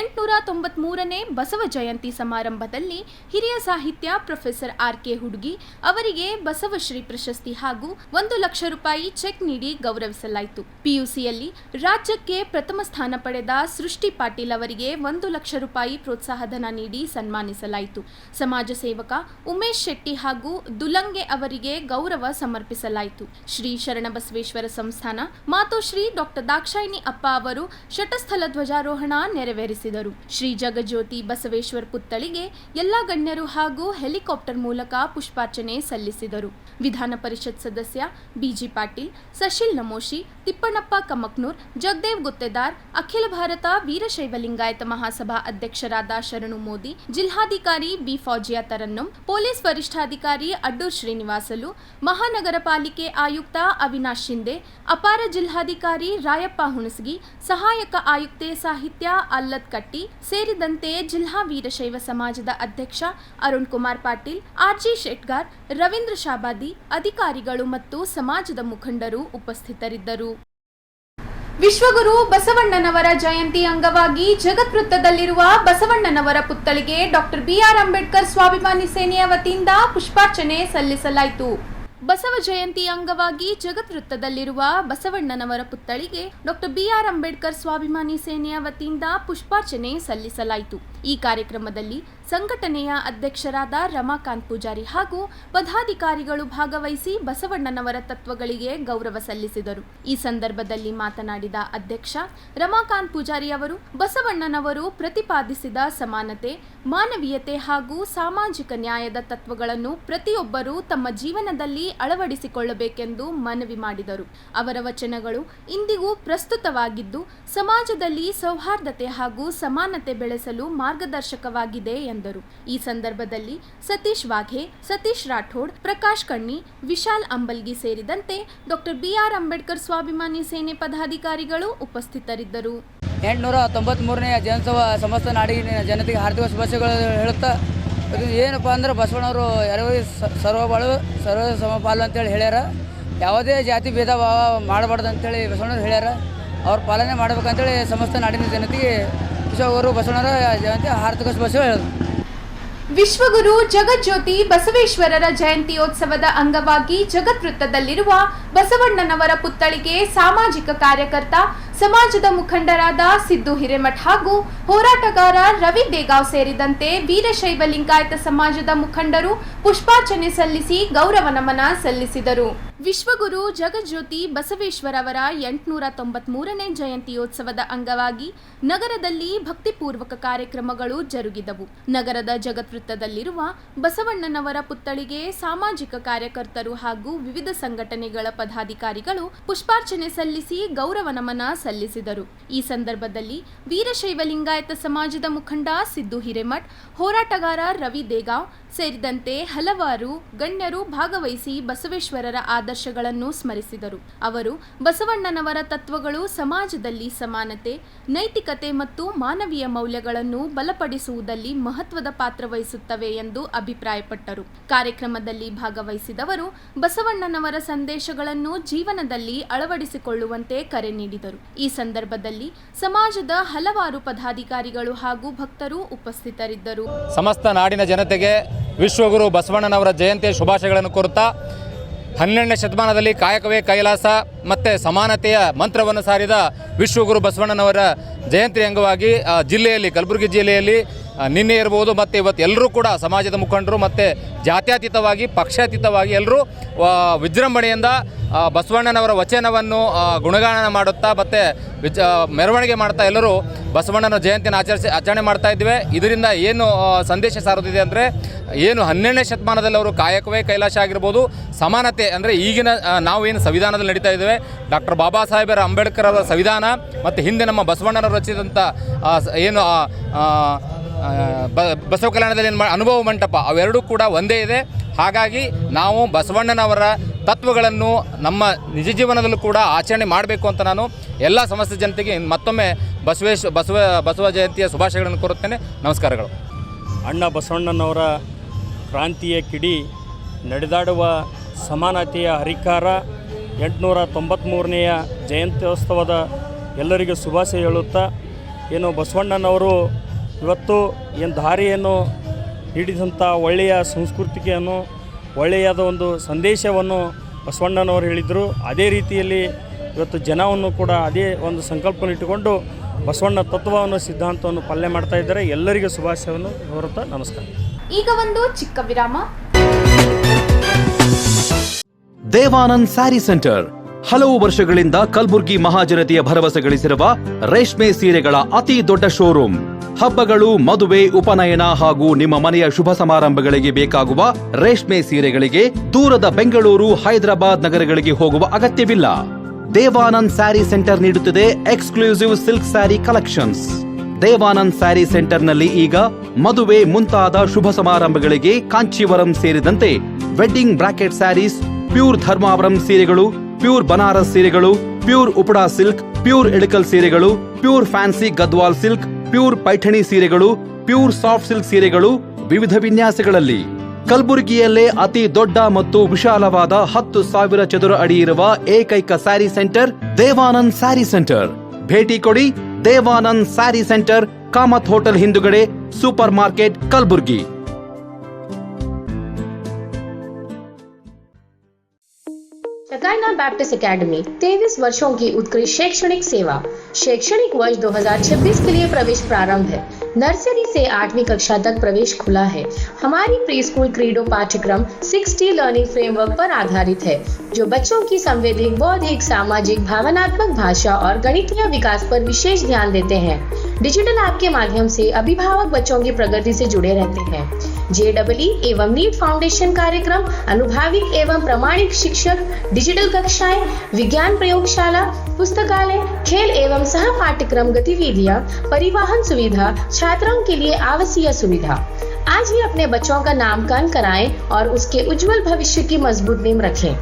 893ನೇ ಬಸವ ಜಯಂತಿ ಸಮಾರಂಭದಲ್ಲಿ ಹಿರಿಯ ಸಾಹಿತ್ಯ ಪ್ರೊಫೆಸರ್ ಆರ್.ಕೆ. ಹುಡುಗಿ ಅವರಿಗೆ ಬಸವಶ್ರೀ ಪ್ರಶಸ್ತಿ ಹಾಗೂ 1 ಲಕ್ಷ ರೂಪಾಯಿ ಚೆಕ್ ನೀಡಿ ಗೌರವಿಸಲಾಯಿತು. ಪಿಯುಸಿಯಲ್ಲಿ ರಾಜ್ಯಕ್ಕೆ ಪ್ರಥಮ ಸ್ಥಾನ ಪಡೆದ ಸೃಷ್ಟಿ ಪಾಟೀಲ್ ಅವರಿಗೆ 1 ಲಕ್ಷ ರೂಪಾಯಿ ಪ್ರೋತ್ಸಾಹಧನ ನೀಡಿ ಸನ್ಮಾನಿಸಲಾಯಿತು. ಸಮಾಜ ಸೇವಕ ಉಮೇಶ್ ಶೆಟ್ಟಿ ಹಾಗೂ ದುಲಂಗೆ ಅವರಿಗೆ ಗೌರವ ಸಮರ್ಪಿಸಲಾಯಿತು. ಶ್ರೀ ಶರಣಬಸವೇಶ್ವರ ಸಂಸ್ಥಾನ ಮಾತೋಶ್ರೀ ಡಾಕ್ಟರ್ ದಾಕ್ಷಾಯಿಣಿ ಅಪ್ಪ ಅವರು ಶಟಸ್ಥಲ ಧ್ವಜಾರೋಹಣ ನೆರವೇರಿಸಿದರು. ಶ್ರೀ ಜಗಜ್ಯೋತಿ ಬಸವೇಶ್ವರ ಪುತ್ಥಳಿಗೆ ಎಲ್ಲಾ ಗಣ್ಯರು ಹಾಗೂ ಹೆಲಿಕಾಪ್ಟರ್ ಮೂಲಕ ಪುಷ್ಪಾರ್ಚನೆ ಸಲ್ಲಿಸಿದರು. ವಿಧಾನ ಪರಿಷತ್ ಸದಸ್ಯ ಬಿಜಿ ಪಾಟೀಲ್, ಸಶಿಲ್ ನಮೋಶಿ, ತಿಪ್ಪಣ್ಣಪ್ಪ ಕಮಕ್ನೂರ್, ಜಗದೇವ್ ಗುತ್ತೇದಾರ್, ಅಖಿಲ ಭಾರತ ವೀರಶೈವಲಿಂಗ ಲಿಂಗಾಯತ ಮಹಾಸಭಾ ಅಧ್ಯಕ್ಷರಾದ ಶರಣು ಮೋದಿ, ಜಿಲ್ಲಾಧಿಕಾರಿ ಬಿ ಫೌಜಿಯಾ ತರನ್ನಂ, ಪೊಲೀಸ್ ವರಿಷ್ಠಾಧಿಕಾರಿ ಅಡ್ಡೂರ್ ಶ್ರೀನಿವಾಸಲು, ಮಹಾನಗರ ಪಾಲಿಕೆ ಆಯುಕ್ತ ಅವಿನಾಶ್ ಶಿಂದೆ, ಅಪಾರ ಜಿಲ್ಲಾಧಿಕಾರಿ ರಾಯಪ್ಪ ಹುಣಸಗಿ, ಸಹಾಯಕ ಆಯುಕ್ತೆ ಸಾಹಿತ್ಯ ಅಲ್ಲದ್ ಕಟ್ಟಿ ಸೇರಿದಂತೆ ಜಿಲ್ಲಾ ವೀರಶೈವ ಸಮಾಜದ ಅಧ್ಯಕ್ಷ ಅರುಣ್ ಕುಮಾರ್ ಪಾಟೀಲ್, ಆರ್ಜಿ ಶೆಟ್ಗಾರ್, ರವೀಂದ್ರ ಶಾಬಾದಿ, ಅಧಿಕಾರಿಗಳು ಮತ್ತು ಸಮಾಜದ ಮುಖಂಡರು ಉಪಸ್ಥಿತರಿದ್ದರು. ವಿಶ್ವಗುರು ಬಸವಣ್ಣನವರ ಜಯಂತಿ ಅಂಗವಾಗಿ ಜಗದ್ವೃತ್ತದಲ್ಲಿರುವ ಬಸವಣ್ಣನವರ ಪುತ್ಥಳಿಗೆ ಡಾಕ್ಟರ್ ಬಿಆರ್ ಅಂಬೇಡ್ಕರ್ ಸ್ವಾಭಿಮಾನಿ ಸೇನೆಯ ವತಿಯಿಂದ ಪುಷ್ಪಾರ್ಚನೆ ಸಲ್ಲಿಸಲಾಯಿತು. ಬಸವ ಜಯಂತಿ ಅಂಗವಾಗಿ ಜಗದ್ವೃತ್ತದಲ್ಲಿರುವ ಬಸವಣ್ಣನವರ ಪುತ್ಥಳಿಗೆ ಡಾಕ್ಟರ್ ಬಿಆರ್ ಅಂಬೇಡ್ಕರ್ ಸ್ವಾಭಿಮಾನಿ ಸೇನೆಯ ವತಿಯಿಂದ ಪುಷ್ಪಾರ್ಚನೆ ಸಲ್ಲಿಸಲಾಯಿತು. ಈ ಕಾರ್ಯಕ್ರಮದಲ್ಲಿ ಸಂಘಟನೆಯ ಅಧ್ಯಕ್ಷರಾದ ರಮಾಕಾಂತ್ ಪೂಜಾರಿ ಹಾಗೂ ಪದಾಧಿಕಾರಿಗಳು ಭಾಗವಹಿಸಿ ಬಸವಣ್ಣನವರ ತತ್ವಗಳಿಗೆ ಗೌರವ ಸಲ್ಲಿಸಿದರು. ಈ ಸಂದರ್ಭದಲ್ಲಿ ಮಾತನಾಡಿದ ಅಧ್ಯಕ್ಷ ರಮಾಕಾಂತ್ ಪೂಜಾರಿ ಅವರು ಬಸವಣ್ಣನವರು ಪ್ರತಿಪಾದಿಸಿದ ಸಮಾನತೆ, ಮಾನವೀಯತೆ ಹಾಗೂ ಸಾಮಾಜಿಕ ನ್ಯಾಯದ ತತ್ವಗಳನ್ನು ಪ್ರತಿಯೊಬ್ಬರೂ ತಮ್ಮ ಜೀವನದಲ್ಲಿ ಅಳವಡಿಸಿಕೊಳ್ಳಬೇಕೆಂದು ಮನವಿ ಮಾಡಿದರು. ಅವರ ವಚನಗಳು ಇಂದಿಗೂ ಪ್ರಸ್ತುತವಾಗಿದ್ದು ಸಮಾಜದಲ್ಲಿ ಸೌಹಾರ್ದತೆ ಹಾಗೂ ಸಮಾನತೆ ಬೆಳೆಸಲು ಮಾರ್ಗದರ್ಶಕವಾಗಿದೆ ಎಂದರು. ಈ ಸಂದರ್ಭದಲ್ಲಿ ಸತೀಶ್ ವಾಘೆ, ಸತೀಶ್ ರಾಠೋಡ್, ಪ್ರಕಾಶ್ ಕಣ್ಣಿ, ವಿಶಾಲ್ ಅಂಬಲ್ಗಿ ಸೇರಿದಂತೆ ಡಾಕ್ಟರ್ ಬಿಆರ್ ಅಂಬೇಡ್ಕರ್ ಸ್ವಾಭಿಮಾನಿ ಸೇನೆ ಪದಾಧಿಕಾರಿಗಳು ಉಪಸ್ಥಿತರಿದ್ದರು. 893ನೇ ಜಯಂತ್ಸವ ಸಮಸ್ತ ನಾಡಿನ ಜನತೆಗೆ ಹಾರ್ದಿಕ ಶುಭಾಶಯಗಳು ಹೇಳುತ್ತಾ, ಇದು ಏನಪ್ಪ ಅಂದ್ರೆ ಬಸವಣ್ಣವರು ಎಲ್ಲರಿಗೂ ಸರ್ವಬಾಳು ಸರ್ವ ಸಮಪಾಲು ಅಂತೇಳಿ ಹೇಳ್ಯಾರ. ಯಾವುದೇ ಜಾತಿ ಭೇದ ಭಾವ ಮಾಡಬಾರ್ದು ಅಂತೇಳಿ ಬಸವಣ್ಣವ್ರು ಹೇಳ್ಯಾರ. ಅವ್ರ ಪಾಲನೆ ಮಾಡ್ಬೇಕಂತೇಳಿ ಸಮಸ್ತ ನಾಡಿನ ಜನತೆಗೆ ವಿಶ್ವಗುರು ಬಸವಣ್ಣರ ಜಯಂತಿ ಹಾರ್ದಿಕ ಶುಭಾಶಯ ಹೇಳೋದು. ವಿಶ್ವಗುರು ಜಗಜ್ಯೋತಿ ಬಸವೇಶ್ವರರ ಜಯಂತಿಯೋತ್ಸವದ ಅಂಗವಾಗಿ ಜಗದ್ವೃತ್ತದಲ್ಲಿರುವ ಬಸವಣ್ಣನವರ ಪುತ್ಥಳಿಗೆ ಸಾಮಾಜಿಕ ಕಾರ್ಯಕರ್ತ, ಸಮಾಜದ ಮುಖಂಡರಾದ ಸಿದ್ದು ಹಿರೇಮಠ್ ಹಾಗೂ ಹೋರಾಟಗಾರ ರವಿ ದೇಗಾವ್ ಸೇರಿದಂತೆ ವೀರಶೈವ ಲಿಂಗಾಯತ ಸಮಾಜದ ಮುಖಂಡರು ಪುಷ್ಪಾರ್ಚನೆ ಸಲ್ಲಿಸಿ ಗೌರವ ನಮನ ಸಲ್ಲಿಸಿದರು. ವಿಶ್ವಗುರು ಜಗಜ್ಯೋತಿ ಬಸವೇಶ್ವರವರ 893ನೇ ಜಯಂತಿಯೋತ್ಸವದ ಅಂಗವಾಗಿ ನಗರದಲ್ಲಿ ಭಕ್ತಿಪೂರ್ವಕ ಕಾರ್ಯಕ್ರಮಗಳು ಜರುಗಿದವು. ನಗರದ ಜಗದ್ವೃತ್ತದಲ್ಲಿರುವ ಬಸವಣ್ಣನವರ ಪುತ್ಥಳಿಗೆ ಸಾಮಾಜಿಕ ಕಾರ್ಯಕರ್ತರು ಹಾಗೂ ವಿವಿಧ ಸಂಘಟನೆಗಳ ಪದಾಧಿಕಾರಿಗಳು ಪುಷ್ಪಾರ್ಚನೆ ಸಲ್ಲಿಸಿ ಗೌರವ ನಮನ ಸಲ್ಲಿಸಿದರು. ಈ ಸಂದರ್ಭದಲ್ಲಿ ವೀರಶೈವ ಲಿಂಗಾಯತ ಸಮಾಜದ ಮುಖಂಡ ಸಿದ್ದು ಹಿರೇಮಠ್, ಹೋರಾಟಗಾರ ರವಿ ದೇಗಾವ್ ಸೇರಿದಂತೆ ಹಲವಾರು ಗಣ್ಯರು ಭಾಗವಹಿಸಿ ಬಸವೇಶ್ವರರ ಆದರ್ಶಗಳನ್ನು ಸ್ಮರಿಸಿದರು. ಅವರು ಬಸವಣ್ಣನವರ ತತ್ವಗಳು ಸಮಾಜದಲ್ಲಿ ಸಮಾನತೆ, ನೈತಿಕತೆ ಮತ್ತು ಮಾನವೀಯ ಮೌಲ್ಯಗಳನ್ನು ಬಲಪಡಿಸುವುದಲ್ಲಿ ಮಹತ್ವದ ಪಾತ್ರ ವಹಿಸುತ್ತವೆ ಎಂದು ಅಭಿಪ್ರಾಯಪಟ್ಟರು. ಕಾರ್ಯಕ್ರಮದಲ್ಲಿ ಭಾಗವಹಿಸಿದವರು ಬಸವಣ್ಣನವರ ಸಂದೇಶಗಳನ್ನು ಜೀವನದಲ್ಲಿ ಅಳವಡಿಸಿಕೊಳ್ಳುವಂತೆ ಕರೆ ನೀಡಿದರು. ಈ ಸಂದರ್ಭದಲ್ಲಿ ಸಮಾಜದ ಹಲವಾರು ಪದಾಧಿಕಾರಿಗಳು ಹಾಗೂ ಭಕ್ತರು ಉಪಸ್ಥಿತರಿದ್ದರು. ಸಮಸ್ತ ನಾಡಿನ ಜನತೆಗೆ ವಿಶ್ವಗುರು ಬಸವಣ್ಣನವರ ಜಯಂತಿಯ ಶುಭಾಶಯಗಳನ್ನು ಕೋರುತ್ತಾ, 12ನೇ ಶತಮಾನದಲ್ಲಿ ಕಾಯಕವೇ ಕೈಲಾಸ ಮತ್ತು ಸಮಾನತೆಯ ಮಂತ್ರವನ್ನು ಸಾರಿದ ವಿಶ್ವಗುರು ಬಸವಣ್ಣನವರ ಜಯಂತಿ ಅಂಗವಾಗಿ ಜಿಲ್ಲೆಯಲ್ಲಿ, ಕಲಬುರಗಿ ಜಿಲ್ಲೆಯಲ್ಲಿ ನಿನ್ನೆ ಇರ್ಬೋದು ಮತ್ತು ಇವತ್ತು ಎಲ್ಲರೂ ಕೂಡ ಸಮಾಜದ ಮುಖಂಡರು ಮತ್ತು ಜಾತ್ಯತೀತವಾಗಿ ಪಕ್ಷಾತೀತವಾಗಿ ಎಲ್ಲರೂ ವಿಜೃಂಭಣೆಯಿಂದ ಬಸವಣ್ಣನವರ ವಚನವನ್ನು ಗುಣಗಾನ ಮಾಡುತ್ತಾ ಮತ್ತು ಮೆರವಣಿಗೆ ಮಾಡ್ತಾ ಎಲ್ಲರೂ ಬಸವಣ್ಣನ ಜಯಂತಿಯನ್ನು ಆಚರಣೆ ಮಾಡ್ತಾ ಇದ್ದೇವೆ. ಇದರಿಂದ ಏನು ಸಂದೇಶ ಸಾರುತ್ತಿದೆ ಅಂದರೆ, ಏನು 12ನೇ ಶತಮಾನದಲ್ಲಿ ಅವರು ಕಾಯಕವೇ ಕೈಲಾಸ ಆಗಿರ್ಬೋದು, ಸಮಾನತೆ ಅಂದರೆ ಈಗಿನ ನಾವು ಏನು ಸಂವಿಧಾನದಲ್ಲಿ ನಡೀತಾ ಇದ್ದೇವೆ, ಡಾಕ್ಟರ್ ಬಾಬಾ ಸಾಹೇಬರ ಅಂಬೇಡ್ಕರ್ ಅವರ ಸಂವಿಧಾನ ಮತ್ತು ಹಿಂದೆ ನಮ್ಮ ಬಸವಣ್ಣನವರು ರಚಿಸಿದಂಥ ಏನು ಬಸವ ಕಲ್ಯಾಣದಲ್ಲಿ ಅನುಭವ ಮಂಟಪ ಅವೆರಡೂ ಕೂಡ ಒಂದೇ ಇದೆ. ಹಾಗಾಗಿ ನಾವು ಬಸವಣ್ಣನವರ ತತ್ವಗಳನ್ನು ನಮ್ಮ ನಿಜ ಜೀವನದಲ್ಲೂ ಕೂಡ ಆಚರಣೆ ಮಾಡಬೇಕು ಅಂತ ನಾನು ಎಲ್ಲ ಸಮಸ್ತ ಜನತೆಗೆ ಮತ್ತೊಮ್ಮೆ ಬಸವ ಜಯಂತಿಯ ಶುಭಾಶಯಗಳನ್ನು ಕೋರುತ್ತೇನೆ. ನಮಸ್ಕಾರಗಳು. ಅಣ್ಣ ಬಸವಣ್ಣನವರ ಕ್ರಾಂತಿಯ ಕಿಡಿ ನಡೆದಾಡುವ ಸಮಾನತೆಯ ಹರಿಕಾರ 893ನೆಯ ಜಯಂತ್ಯೋತ್ಸವದ ಎಲ್ಲರಿಗೂ ಶುಭಾಶಯ ಹೇಳುತ್ತಾ, ಏನು ಬಸವಣ್ಣನವರು ಇವತ್ತು ಏನು ದಾರಿಯನ್ನು ಹಿಡಿದಂಥ ಒಳ್ಳೆಯ ಸಂಸ್ಕೃತಿಯನ್ನು, ಒಳ್ಳೆಯದ ಒಂದು ಸಂದೇಶವನ್ನು ಬಸವಣ್ಣನವರು ಹೇಳಿದರು. ಅದೇ ರೀತಿಯಲ್ಲಿ ಇವತ್ತು ಜನವನ್ನು ಕೂಡ ಅದೇ ಒಂದು ಸಂಕಲ್ಪವನ್ನು ಇಟ್ಟುಕೊಂಡು ಬಸವಣ್ಣ ತತ್ವವನ್ನು, ಸಿದ್ಧಾಂತವನ್ನು ಪಾಲನೆ ಮಾಡ್ತಾ ಇದ್ದಾರೆ. ಎಲ್ಲರಿಗೂ ಶುಭಾಶಯವನ್ನು ಕೋರುತ್ತಾ ನಮಸ್ಕಾರ. ಈಗ ಒಂದು ಚಿಕ್ಕ ವಿರಾಮ. ದೇವಾನಂದ್ ಸ್ಯಾರಿ ಸೆಂಟರ್ ಹಲವು ವರ್ಷಗಳಿಂದ ಕಲಬುರ್ಗಿ ಮಹಾಜನತೆಯ ಭರವಸೆ ಗಳಿಸಿರುವ ರೇಷ್ಮೆ ಸೀರೆಗಳ ಅತಿ ದೊಡ್ಡ ಶೋರೂಮ್. ಹಬ್ಬಗಳು, ಮದುವೆ, ಉಪನಯನ ಹಾಗೂ ನಿಮ್ಮ ಮನೆಯ ಶುಭ ಸಮಾರಂಭಗಳಿಗೆ ಬೇಕಾಗುವ ರೇಷ್ಮೆ ಸೀರೆಗಳಿಗೆ ದೂರದ ಬೆಂಗಳೂರು, ಹೈದರಾಬಾದ್ ನಗರಗಳಿಗೆ ಹೋಗುವ ಅಗತ್ಯವಿಲ್ಲ. ದೇವಾನಂದ್ ಸ್ಯಾರಿ ಸೆಂಟರ್ ನೀಡುತ್ತಿದೆ exclusive silk saree collections. Devanand saree ಸೆಂಟರ್ನಲ್ಲಿ ಈಗ ಮದುವೆ ಮುಂತಾದ ಶುಭ ಸಮಾರಂಭಗಳಿಗೆ ಕಾಂಚೀವರಂ ಸೇರಿದಂತೆ wedding brocade sarees, pure Dharmavaram ಸೀರೆಗಳು, ಪ್ಯೂರ್ ಬನಾರಸ್ ಸೀರೆಗಳು, pure Uppada silk, pure Ilkal ಸೀರೆಗಳು, pure fancy Gadwal silk, pure Paithani ಸೀರೆಗಳು, ಪ್ಯೂರ್ ಸಾಫ್ಟ್ ಸಿಲ್ಕ್ ಸೀರೆಗಳು ವಿವಿಧ ವಿನ್ಯಾಸಗಳಲ್ಲಿ. ಕಲಬುರಗಿಯಲ್ಲೇ ಅತಿ ದೊಡ್ಡ ಮತ್ತು ವಿಶಾಲವಾದ 10,000 ಚದುರ ಅಡಿ ಇರುವ ಏಕೈಕ ಸ್ಯಾರಿ ಸೆಂಟರ್ ದೇವಾನಂದ್ ಸ್ಯಾರಿ ಸೆಂಟರ್. ಭೇಟಿ ಕೊಡಿ ದೇವಾನಂದ್ ಸ್ಯಾರಿ ಸೆಂಟರ್, ಕಾಮತ್ ಹೋಟೆಲ್ ಹಿಂದುಗಡೆ, super market, Kalaburagi. Shekinah Baptist academy 23 वर्षों की उत्कृष्ट शैक्षणिक सेवा। शैक्षणिक वर्ष 2026 के लिए प्रवेश प्रारंभ है। नर्सरी से 8वीं कक्षा तक प्रवेश खुला है। हमारी प्री स्कूल क्रीडो पाठ्यक्रम 6T लर्निंग फ्रेमवर्क पर आधारित है, जो बच्चों की संवैधानिक, बौद्धिक, सामाजिक, भावनात्मक, भाषा और गणितीय विकास पर विशेष ध्यान देते हैं। डिजिटल ऐप के माध्यम से अभिभावक बच्चों की प्रगति से जुड़े रहते हैं। JEE एवं नीट फाउंडेशन कार्यक्रम, अनुभवी एवं प्रमाणिक शिक्षक, डिजिटल कक्षाएं, विज्ञान प्रयोगशाला, पुस्तकालय, खेल एवं सह पाठ्यक्रम गतिविधियां, परिवहन सुविधा, छात्रों के लिए आवासीय सुविधा। आज ही अपने बच्चों का नामकरण कराएं और उसके उज्जवल भविष्य की मजबूत नींव रखें।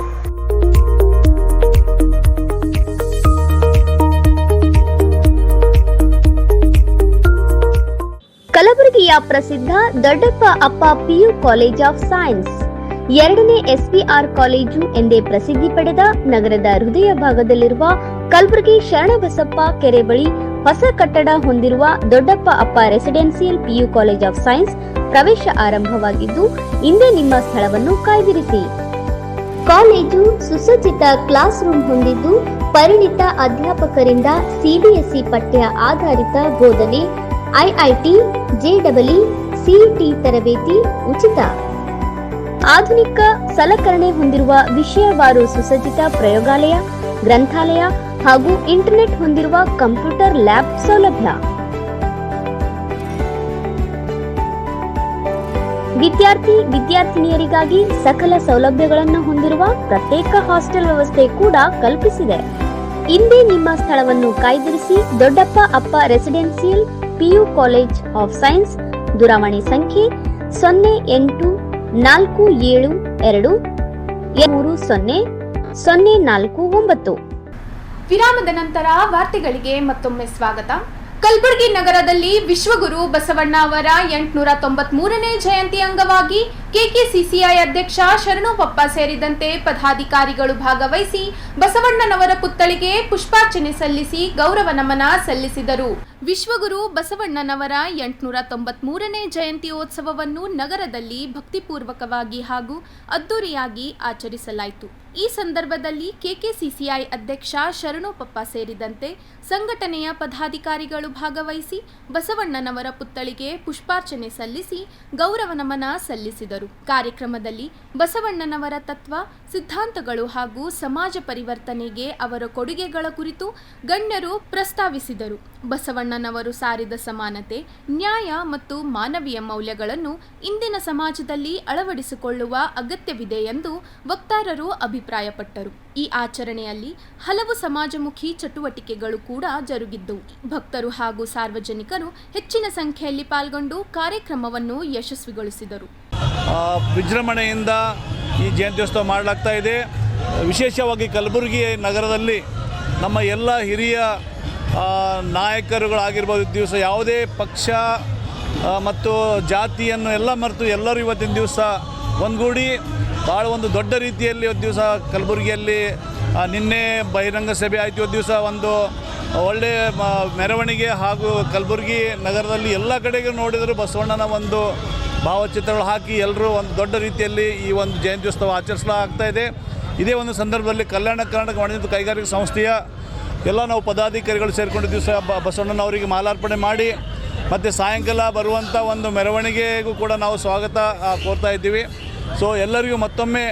ಕಲಬುರಗಿಯ ಪ್ರಸಿದ್ಧ ದೊಡ್ಡಪ್ಪ ಅಪ್ಪ PU ಕಾಲೇಜ್ ಆಫ್ ಸೈನ್ಸ್, 2ನೇ SPR ಕಾಲೇಜು ಎಂದೇ ಪ್ರಸಿದ್ಧಿ ಪಡೆದ ನಗರದ ಹೃದಯ ಭಾಗದಲ್ಲಿರುವ ಕಲಬುರಗಿ ಶರಣಬಸಪ್ಪ ಕೆರೆ ಬಳಿ ಹೊಸ ಕಟ್ಟಡ ಹೊಂದಿರುವ ದೊಡ್ಡಪ್ಪ ಅಪ್ಪ residential PU college of science ಪ್ರವೇಶ ಆರಂಭವಾಗಿದ್ದು, ಇಂದೇ ನಿಮ್ಮ ಸ್ಥಳವನ್ನು ಕಾಯ್ದಿರಿಸಿ. ಕಾಲೇಜು ಸುಸಜ್ಜಿತ ಕ್ಲಾಸ್ ರೂಮ್ ಹೊಂದಿದ್ದು, ಪರಿಣಿತ ಅಧ್ಯಾಪಕರಿಂದ CBSE ಪಠ್ಯ ಆಧಾರಿತ ಬೋಧನೆ, IIT, JEE, CET ತರಬೇತಿ ಉಚಿತ. ಆಧುನಿಕ ಸಲಕರಣೆ ಹೊಂದಿರುವ ವಿಷಯವಾರು ಸುಸಜ್ಜಿತ ಪ್ರಯೋಗಾಲಯ, ಗ್ರಂಥಾಲಯ ಹಾಗೂ ಇಂಟರ್ನೆಟ್ ಹೊಂದಿರುವ ಕಂಪ್ಯೂಟರ್ ಲ್ಯಾಬ್ ಸೌಲಭ್ಯ. ವಿದ್ಯಾರ್ಥಿನಿಯರಿಗಾಗಿ ಸಕಲ ಸೌಲಭ್ಯಗಳನ್ನು ಹೊಂದಿರುವ ಪ್ರತ್ಯೇಕ ಹಾಸ್ಟೆಲ್ ವ್ಯವಸ್ಥೆ ಕೂಡ ಕಲ್ಪಿಸಿದೆ. ಇಂದೇ ನಿಮ್ಮ ಸ್ಥಳವನ್ನು ಕಾಯ್ದಿರಿಸಿ. ದೊಡ್ಡಪ್ಪ ಅಪ್ಪ residential PU college of science, ದೂರವಾಣಿ ಸಂಖ್ಯೆ 0847230049. ವಿರಾಮದ ನಂತರ ವಾರ್ತೆಗಳಿಗೆ ಮತ್ತೊಮ್ಮೆ ಸ್ವಾಗತ. ಕಲಬುರಗಿ ನಗರದಲ್ಲಿ ವಿಶ್ವಗುರು ಬಸವಣ್ಣ ಅವರ 893ನೇ ಜಯಂತಿ ಅಂಗವಾಗಿ KKCCI ಅಧ್ಯಕ್ಷ ಶರಣುಪಪ್ಪ ಸೇರಿದಂತೆ ಪದಾಧಿಕಾರಿಗಳು ಭಾಗವಹಿಸಿ ಬಸವಣ್ಣನವರ ಪುತ್ಥಳಿಗೆ ಪುಷ್ಪಾರ್ಚನೆ ಸಲ್ಲಿಸಿ ಗೌರವ ನಮನ ಸಲ್ಲಿಸಿದರು. ವಿಶ್ವಗುರು ಬಸವಣ್ಣನವರ 893ನೇ ಜಯಂತ್ಯೋತ್ಸವವನ್ನು ನಗರದಲ್ಲಿ ಭಕ್ತಿಪೂರ್ವಕವಾಗಿ ಹಾಗೂ ಅದ್ದೂರಿಯಾಗಿ ಆಚರಿಸಲಾಯಿತು. ಈ ಸಂದರ್ಭದಲ್ಲಿ KKCCI ಅಧ್ಯಕ್ಷ ಶರಣುಪಪ್ಪ ಸೇರಿದಂತೆ ಸಂಘಟನೆಯ ಪದಾಧಿಕಾರಿಗಳು ಭಾಗವಹಿಸಿ ಬಸವಣ್ಣನವರ ಪುತ್ಥಳಿಗೆ ಪುಷ್ಪಾರ್ಚನೆ ಸಲ್ಲಿಸಿ ಗೌರವ ನಮನ ಸಲ್ಲಿಸಿದರು. ಕಾರ್ಯಕ್ರಮದಲ್ಲಿ ಬಸವಣ್ಣನವರ ತತ್ವ, ಸಿದ್ಧಾಂತಗಳು ಹಾಗೂ ಸಮಾಜ ಪರಿವರ್ತನೆಗೆ ಅವರ ಕೊಡುಗೆಗಳ ಕುರಿತು ಗಣ್ಯರು ಪ್ರಸ್ತಾವಿಸಿದರು. ಬಸವಣ್ಣನವರು ಸಾರಿದ ಸಮಾನತೆ, ನ್ಯಾಯ ಮತ್ತು ಮಾನವೀಯ ಮೌಲ್ಯಗಳನ್ನು ಇಂದಿನ ಸಮಾಜದಲ್ಲಿ ಅಳವಡಿಸಿಕೊಳ್ಳುವ ಅಗತ್ಯವಿದೆ ಎಂದು ವಕ್ತಾರರು ಅಭಿಪ್ರಾಯಪಟ್ಟರು. ಈ ಆಚರಣೆಯಲ್ಲಿ ಹಲವು ಸಮಾಜಮುಖಿ ಚಟುವಟಿಕೆಗಳು ಕೂಡ ಜರುಗಿದ್ದವು. ಭಕ್ತರು ಹಾಗೂ ಸಾರ್ವಜನಿಕರು ಹೆಚ್ಚಿನ ಸಂಖ್ಯೆಯಲ್ಲಿ ಪಾಲ್ಗೊಂಡು ಕಾರ್ಯಕ್ರಮವನ್ನು ಯಶಸ್ವಿಗೊಳಿಸಿದರು. ವಿಜೃಂಭಣೆಯಿಂದ ಈ ಜಯಂತ್ಯೋತ್ಸವ ಮಾಡಲಾಗ್ತಾ ಇದೆ. ವಿಶೇಷವಾಗಿ ಕಲಬುರಗಿ ನಗರದಲ್ಲಿ ನಮ್ಮ ಎಲ್ಲ ಹಿರಿಯ ನಾಯಕರುಗಳಾಗಿರ್ಬೋದು, ದಿವಸ ಯಾವುದೇ ಪಕ್ಷ ಮತ್ತು ಜಾತಿಯನ್ನು ಎಲ್ಲ ಮರೆತು ಎಲ್ಲರೂ ಇವತ್ತಿನ ದಿವಸ ಒಂದುಗೂಡಿ ಭಾಳ ಒಂದು ದೊಡ್ಡ ರೀತಿಯಲ್ಲಿ ಒಂದು ದಿವಸ ಕಲಬುರಗಿಯಲ್ಲಿ ನಿನ್ನೆ ಬಹಿರಂಗ ಸಭೆ ಆಯಿತು. ಒಂದು ದಿವಸ ಒಂದು ಒಳ್ಳೆಯ ಮೆರವಣಿಗೆ ಹಾಗೂ ಕಲಬುರಗಿ ನಗರದಲ್ಲಿ ಎಲ್ಲ ಕಡೆಗೂ ನೋಡಿದರೂ ಬಸವಣ್ಣನ ಒಂದು ಭಾವಚಿತ್ರಗಳು ಹಾಕಿ ಎಲ್ಲರೂ ಒಂದು ದೊಡ್ಡ ರೀತಿಯಲ್ಲಿ ಈ ಒಂದು ಜಯಂತ್ಯೋತ್ಸವ ಆಚರಿಸಲಾಗ್ತಾ ಇದೆ. ಇದೇ ಒಂದು ಸಂದರ್ಭದಲ್ಲಿ ಕಲ್ಯಾಣ ಕರ್ನಾಟಕ ವಾಣಿಜ್ಯ ಕೈಗಾರಿಕಾ ಸಂಸ್ಥೆಯ ಎಲ್ಲ ನಾವು ಪದಾಧಿಕಾರಿಗಳು ಸೇರಿಕೊಂಡು ದಿವಸ ಬಸವಣ್ಣನವರಿಗೆ ಮಾಲಾರ್ಪಣೆ ಮಾಡಿ ಮತ್ತು ಸಾಯಂಕಾಲ ಬರುವಂಥ ಒಂದು ಮೆರವಣಿಗೆಗೂ ಕೂಡ ನಾವು ಸ್ವಾಗತ ಕೋರ್ತಾ ಇದ್ದೀವಿ. ಸೊ ಎಲ್ಲರಿಗೂ ಮತ್ತೊಮ್ಮೆ